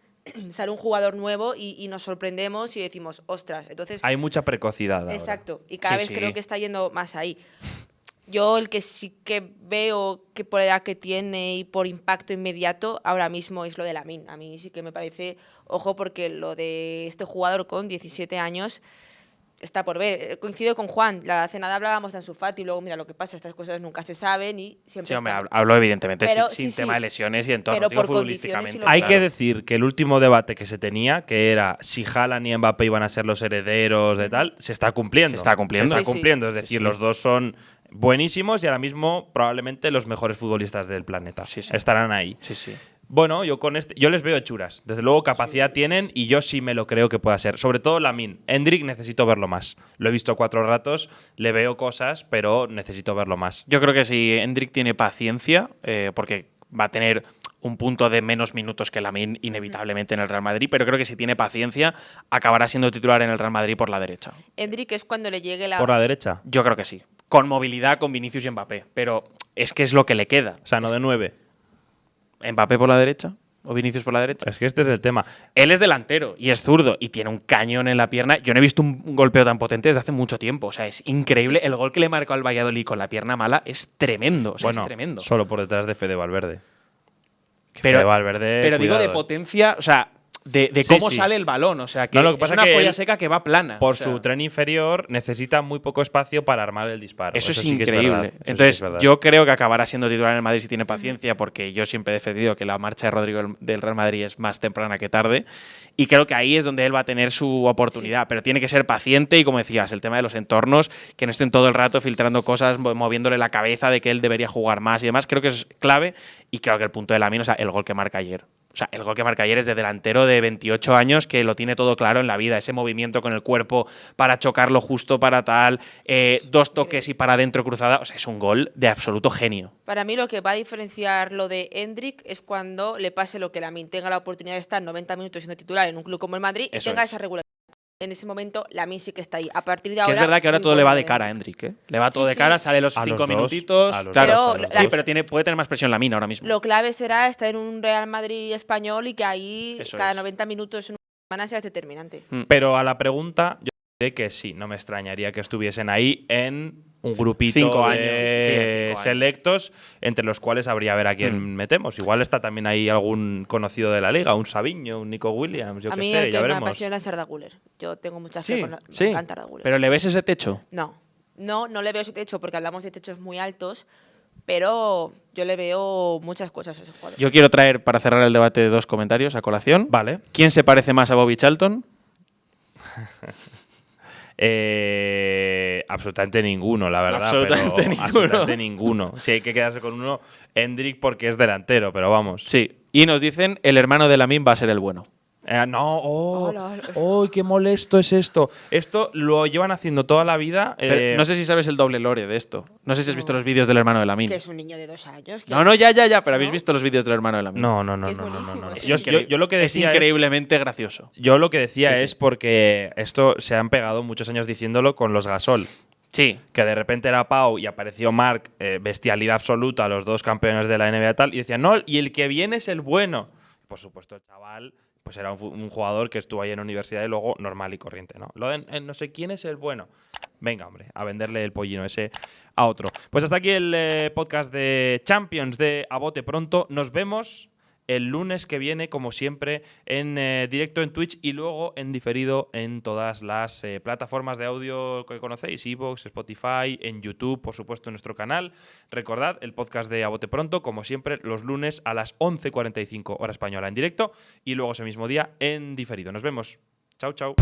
Speaker 3: sale un jugador nuevo y nos sorprendemos y decimos, ostras, entonces…
Speaker 1: Hay mucha precocidad ahora.
Speaker 3: Exacto, y cada
Speaker 2: Sí,
Speaker 3: vez
Speaker 2: sí.
Speaker 3: creo que está yendo más ahí. Yo el que sí que veo que por edad que tiene y por impacto inmediato ahora mismo es lo de Lamine. A mí sí que me parece, ojo, porque lo de este jugador con 17 años está por ver. Coincido con Juan, la cenada hablábamos de Ansu Fati y luego mira lo que pasa, estas cosas nunca se saben y siempre
Speaker 2: Sí, hombre,
Speaker 3: están.
Speaker 2: hablo evidentemente
Speaker 3: Pero,
Speaker 2: sin
Speaker 3: sí,
Speaker 2: tema
Speaker 3: sí.
Speaker 2: de lesiones y entorno,
Speaker 3: Pero
Speaker 2: digo
Speaker 3: por condiciones y
Speaker 2: futbolísticamente.
Speaker 3: lo
Speaker 1: Hay
Speaker 3: Claro.
Speaker 1: que decir que el último debate que se tenía, que era si Haaland y Mbappé iban a ser los herederos de tal, se está cumpliendo.
Speaker 2: Se está cumpliendo.
Speaker 3: Sí, sí.
Speaker 1: Es decir,
Speaker 2: Sí.
Speaker 1: los dos son buenísimos y ahora mismo probablemente los mejores futbolistas del planeta.
Speaker 2: Sí.
Speaker 1: Estarán ahí.
Speaker 2: Sí.
Speaker 1: Bueno, yo les veo hechuras. Desde luego capacidad tienen y yo sí me lo creo que pueda ser. Sobre todo Lamine. Endrick necesito verlo más. Lo he visto 4 ratos, le veo cosas, pero necesito verlo más.
Speaker 2: Yo creo que si Endrick tiene paciencia, porque va a tener un punto de menos minutos que Lamine inevitablemente en el Real Madrid, pero creo que si tiene paciencia acabará siendo titular en el Real Madrid por la derecha.
Speaker 3: Endrick es cuando le llegue la…
Speaker 1: Por la derecha.
Speaker 2: Yo creo que sí. Con movilidad, con Vinicius y Mbappé. Pero es que es lo que le queda.
Speaker 1: O sea, no de 9.
Speaker 2: ¿Mbappé por la derecha? o Vinicius por la derecha.
Speaker 1: Es que este es el tema.
Speaker 2: Él es delantero y es zurdo y tiene un cañón en la pierna. Yo no he visto un golpeo tan potente desde hace mucho tiempo. O sea, es increíble.
Speaker 3: Sí.
Speaker 2: El gol que le marcó al Valladolid con la pierna mala es tremendo. O sea,
Speaker 1: Bueno,
Speaker 2: es tremendo.
Speaker 1: solo por detrás de Fede Valverde. Que
Speaker 2: Pero-
Speaker 1: Fede Valverde,
Speaker 2: Pero digo de
Speaker 1: cuidado,
Speaker 2: potencia, o sea, de
Speaker 1: Sí,
Speaker 2: cómo
Speaker 1: sí.
Speaker 2: sale el balón. O sea, que,
Speaker 1: No, lo que
Speaker 2: es
Speaker 1: pasa
Speaker 2: una
Speaker 1: que
Speaker 2: polla
Speaker 1: él,
Speaker 2: seca que va plana.
Speaker 1: por
Speaker 2: o sea,
Speaker 1: su tren inferior necesita muy poco espacio para armar el disparo.
Speaker 2: Eso es
Speaker 1: sí que
Speaker 2: increíble.
Speaker 1: verdad, eso sí que
Speaker 2: Entonces,
Speaker 1: es verdad.
Speaker 2: yo creo que acabará siendo titular en el Madrid si tiene paciencia, porque yo siempre he defendido que la marcha de Rodrigo del Real Madrid es más temprana que tarde. Y creo que ahí es donde él va a tener su oportunidad. Pero tiene que ser paciente y, como decías, el tema de los entornos, que no estén todo el rato filtrando cosas, moviéndole la cabeza de que él debería jugar más y demás. Creo que es clave. Y creo que el punto de Lamine, o sea, el gol que marca ayer. O sea, el gol que marca ayer es de delantero de 28 años que lo tiene todo claro en la vida. Ese movimiento con el cuerpo para chocarlo justo para tal, dos toques y para adentro cruzada. O sea, es un gol de absoluto genio.
Speaker 3: Para mí lo que va a diferenciar lo de Endrick es cuando le pase lo que Lamine tenga la oportunidad de estar 90 minutos siendo titular en un club como el Madrid y
Speaker 2: Eso
Speaker 3: tenga
Speaker 2: es.
Speaker 3: esa regularidad. En ese momento Lamine sí que está ahí. A partir de
Speaker 2: Que
Speaker 3: ahora…
Speaker 2: es verdad que ahora
Speaker 3: muy
Speaker 2: todo le va de
Speaker 3: bueno
Speaker 2: cara a Endrick, ¿eh? Le va todo
Speaker 3: Sí,
Speaker 2: de
Speaker 3: sí.
Speaker 2: cara, sale los
Speaker 1: A
Speaker 2: 5
Speaker 1: los dos,
Speaker 2: minutitos.
Speaker 1: a los
Speaker 2: Claro,
Speaker 3: dos, a los
Speaker 2: sí,
Speaker 3: dos.
Speaker 2: pero puede tener más presión Lamine ahora mismo.
Speaker 3: Lo clave será estar en un Real Madrid español y que ahí
Speaker 2: Eso
Speaker 3: cada
Speaker 2: es.
Speaker 3: 90 minutos en una semana sea determinante.
Speaker 1: Pero a la pregunta, yo diré que sí, no me extrañaría que estuviesen ahí en un grupito
Speaker 2: 5
Speaker 1: de
Speaker 2: años, sí, 5 años.
Speaker 1: selectos, entre los cuales habría a ver a quién metemos. Igual está también ahí algún conocido de la liga, un Sabiño, un Nico Williams, yo
Speaker 3: A
Speaker 1: qué
Speaker 3: mí
Speaker 1: sé,
Speaker 3: el
Speaker 1: ya
Speaker 3: que me
Speaker 1: veremos.
Speaker 3: apasiona es Arda Güler. Yo tengo mucha fe
Speaker 2: Sí,
Speaker 3: con
Speaker 1: sí.
Speaker 3: me encanta Arda Güler.
Speaker 2: Pero ¿le ves ese techo?
Speaker 3: No le veo ese techo porque hablamos de techos muy altos, pero yo le veo muchas cosas a ese jugador.
Speaker 2: Yo quiero traer, para cerrar el debate, 2 comentarios a colación.
Speaker 1: Vale.
Speaker 2: ¿Quién se parece más a Bobby Charlton?
Speaker 1: Absolutamente ninguno, la verdad.
Speaker 2: Absolutamente
Speaker 1: pero
Speaker 2: ninguno.
Speaker 1: Absolutamente ninguno. Si hay que quedarse con uno, Endrick porque es delantero, pero vamos.
Speaker 2: Sí. Y nos dicen, el hermano de Lamine va a ser el bueno.
Speaker 1: No,
Speaker 3: Hola, hola.
Speaker 1: ¡oh, qué molesto es esto! Esto lo llevan haciendo toda la vida.
Speaker 2: Pero no sé si sabes el doble lore de esto. No sé si has visto los vídeos del hermano de
Speaker 3: Que
Speaker 2: Lamine.
Speaker 3: es un niño de 2 años. que-
Speaker 2: No, ya, pero habéis
Speaker 3: ¿No?
Speaker 2: visto los vídeos del hermano de Lamine.
Speaker 1: No.
Speaker 3: Que es buenísimo, es
Speaker 1: Yo lo que
Speaker 2: Es
Speaker 1: decía
Speaker 2: increíblemente gracioso.
Speaker 1: yo lo que decía
Speaker 2: Sí, sí.
Speaker 1: es porque esto se han pegado muchos años diciéndolo con los Gasol.
Speaker 2: Sí.
Speaker 1: Que de repente era Pau y apareció Marc, bestialidad absoluta, los dos campeones de la NBA tal, y decían, no, y el que viene es el bueno. Por supuesto, el chaval pues era un jugador que estuvo ahí en la universidad y luego normal y corriente, ¿no? Lo de no sé quién es el bueno. Venga, hombre, a venderle el pollino ese a otro. Pues hasta aquí el podcast de Champions de A Bote Pronto. Nos vemos el lunes que viene, como siempre, en directo en Twitch y luego en diferido en todas las plataformas de audio que conocéis, iVoox, Spotify, en YouTube, por supuesto, en nuestro canal. Recordad, el podcast de A Bote Pronto, como siempre, los lunes a las 11:45 hora española en directo y luego ese mismo día en diferido. Nos vemos. Chao, chao.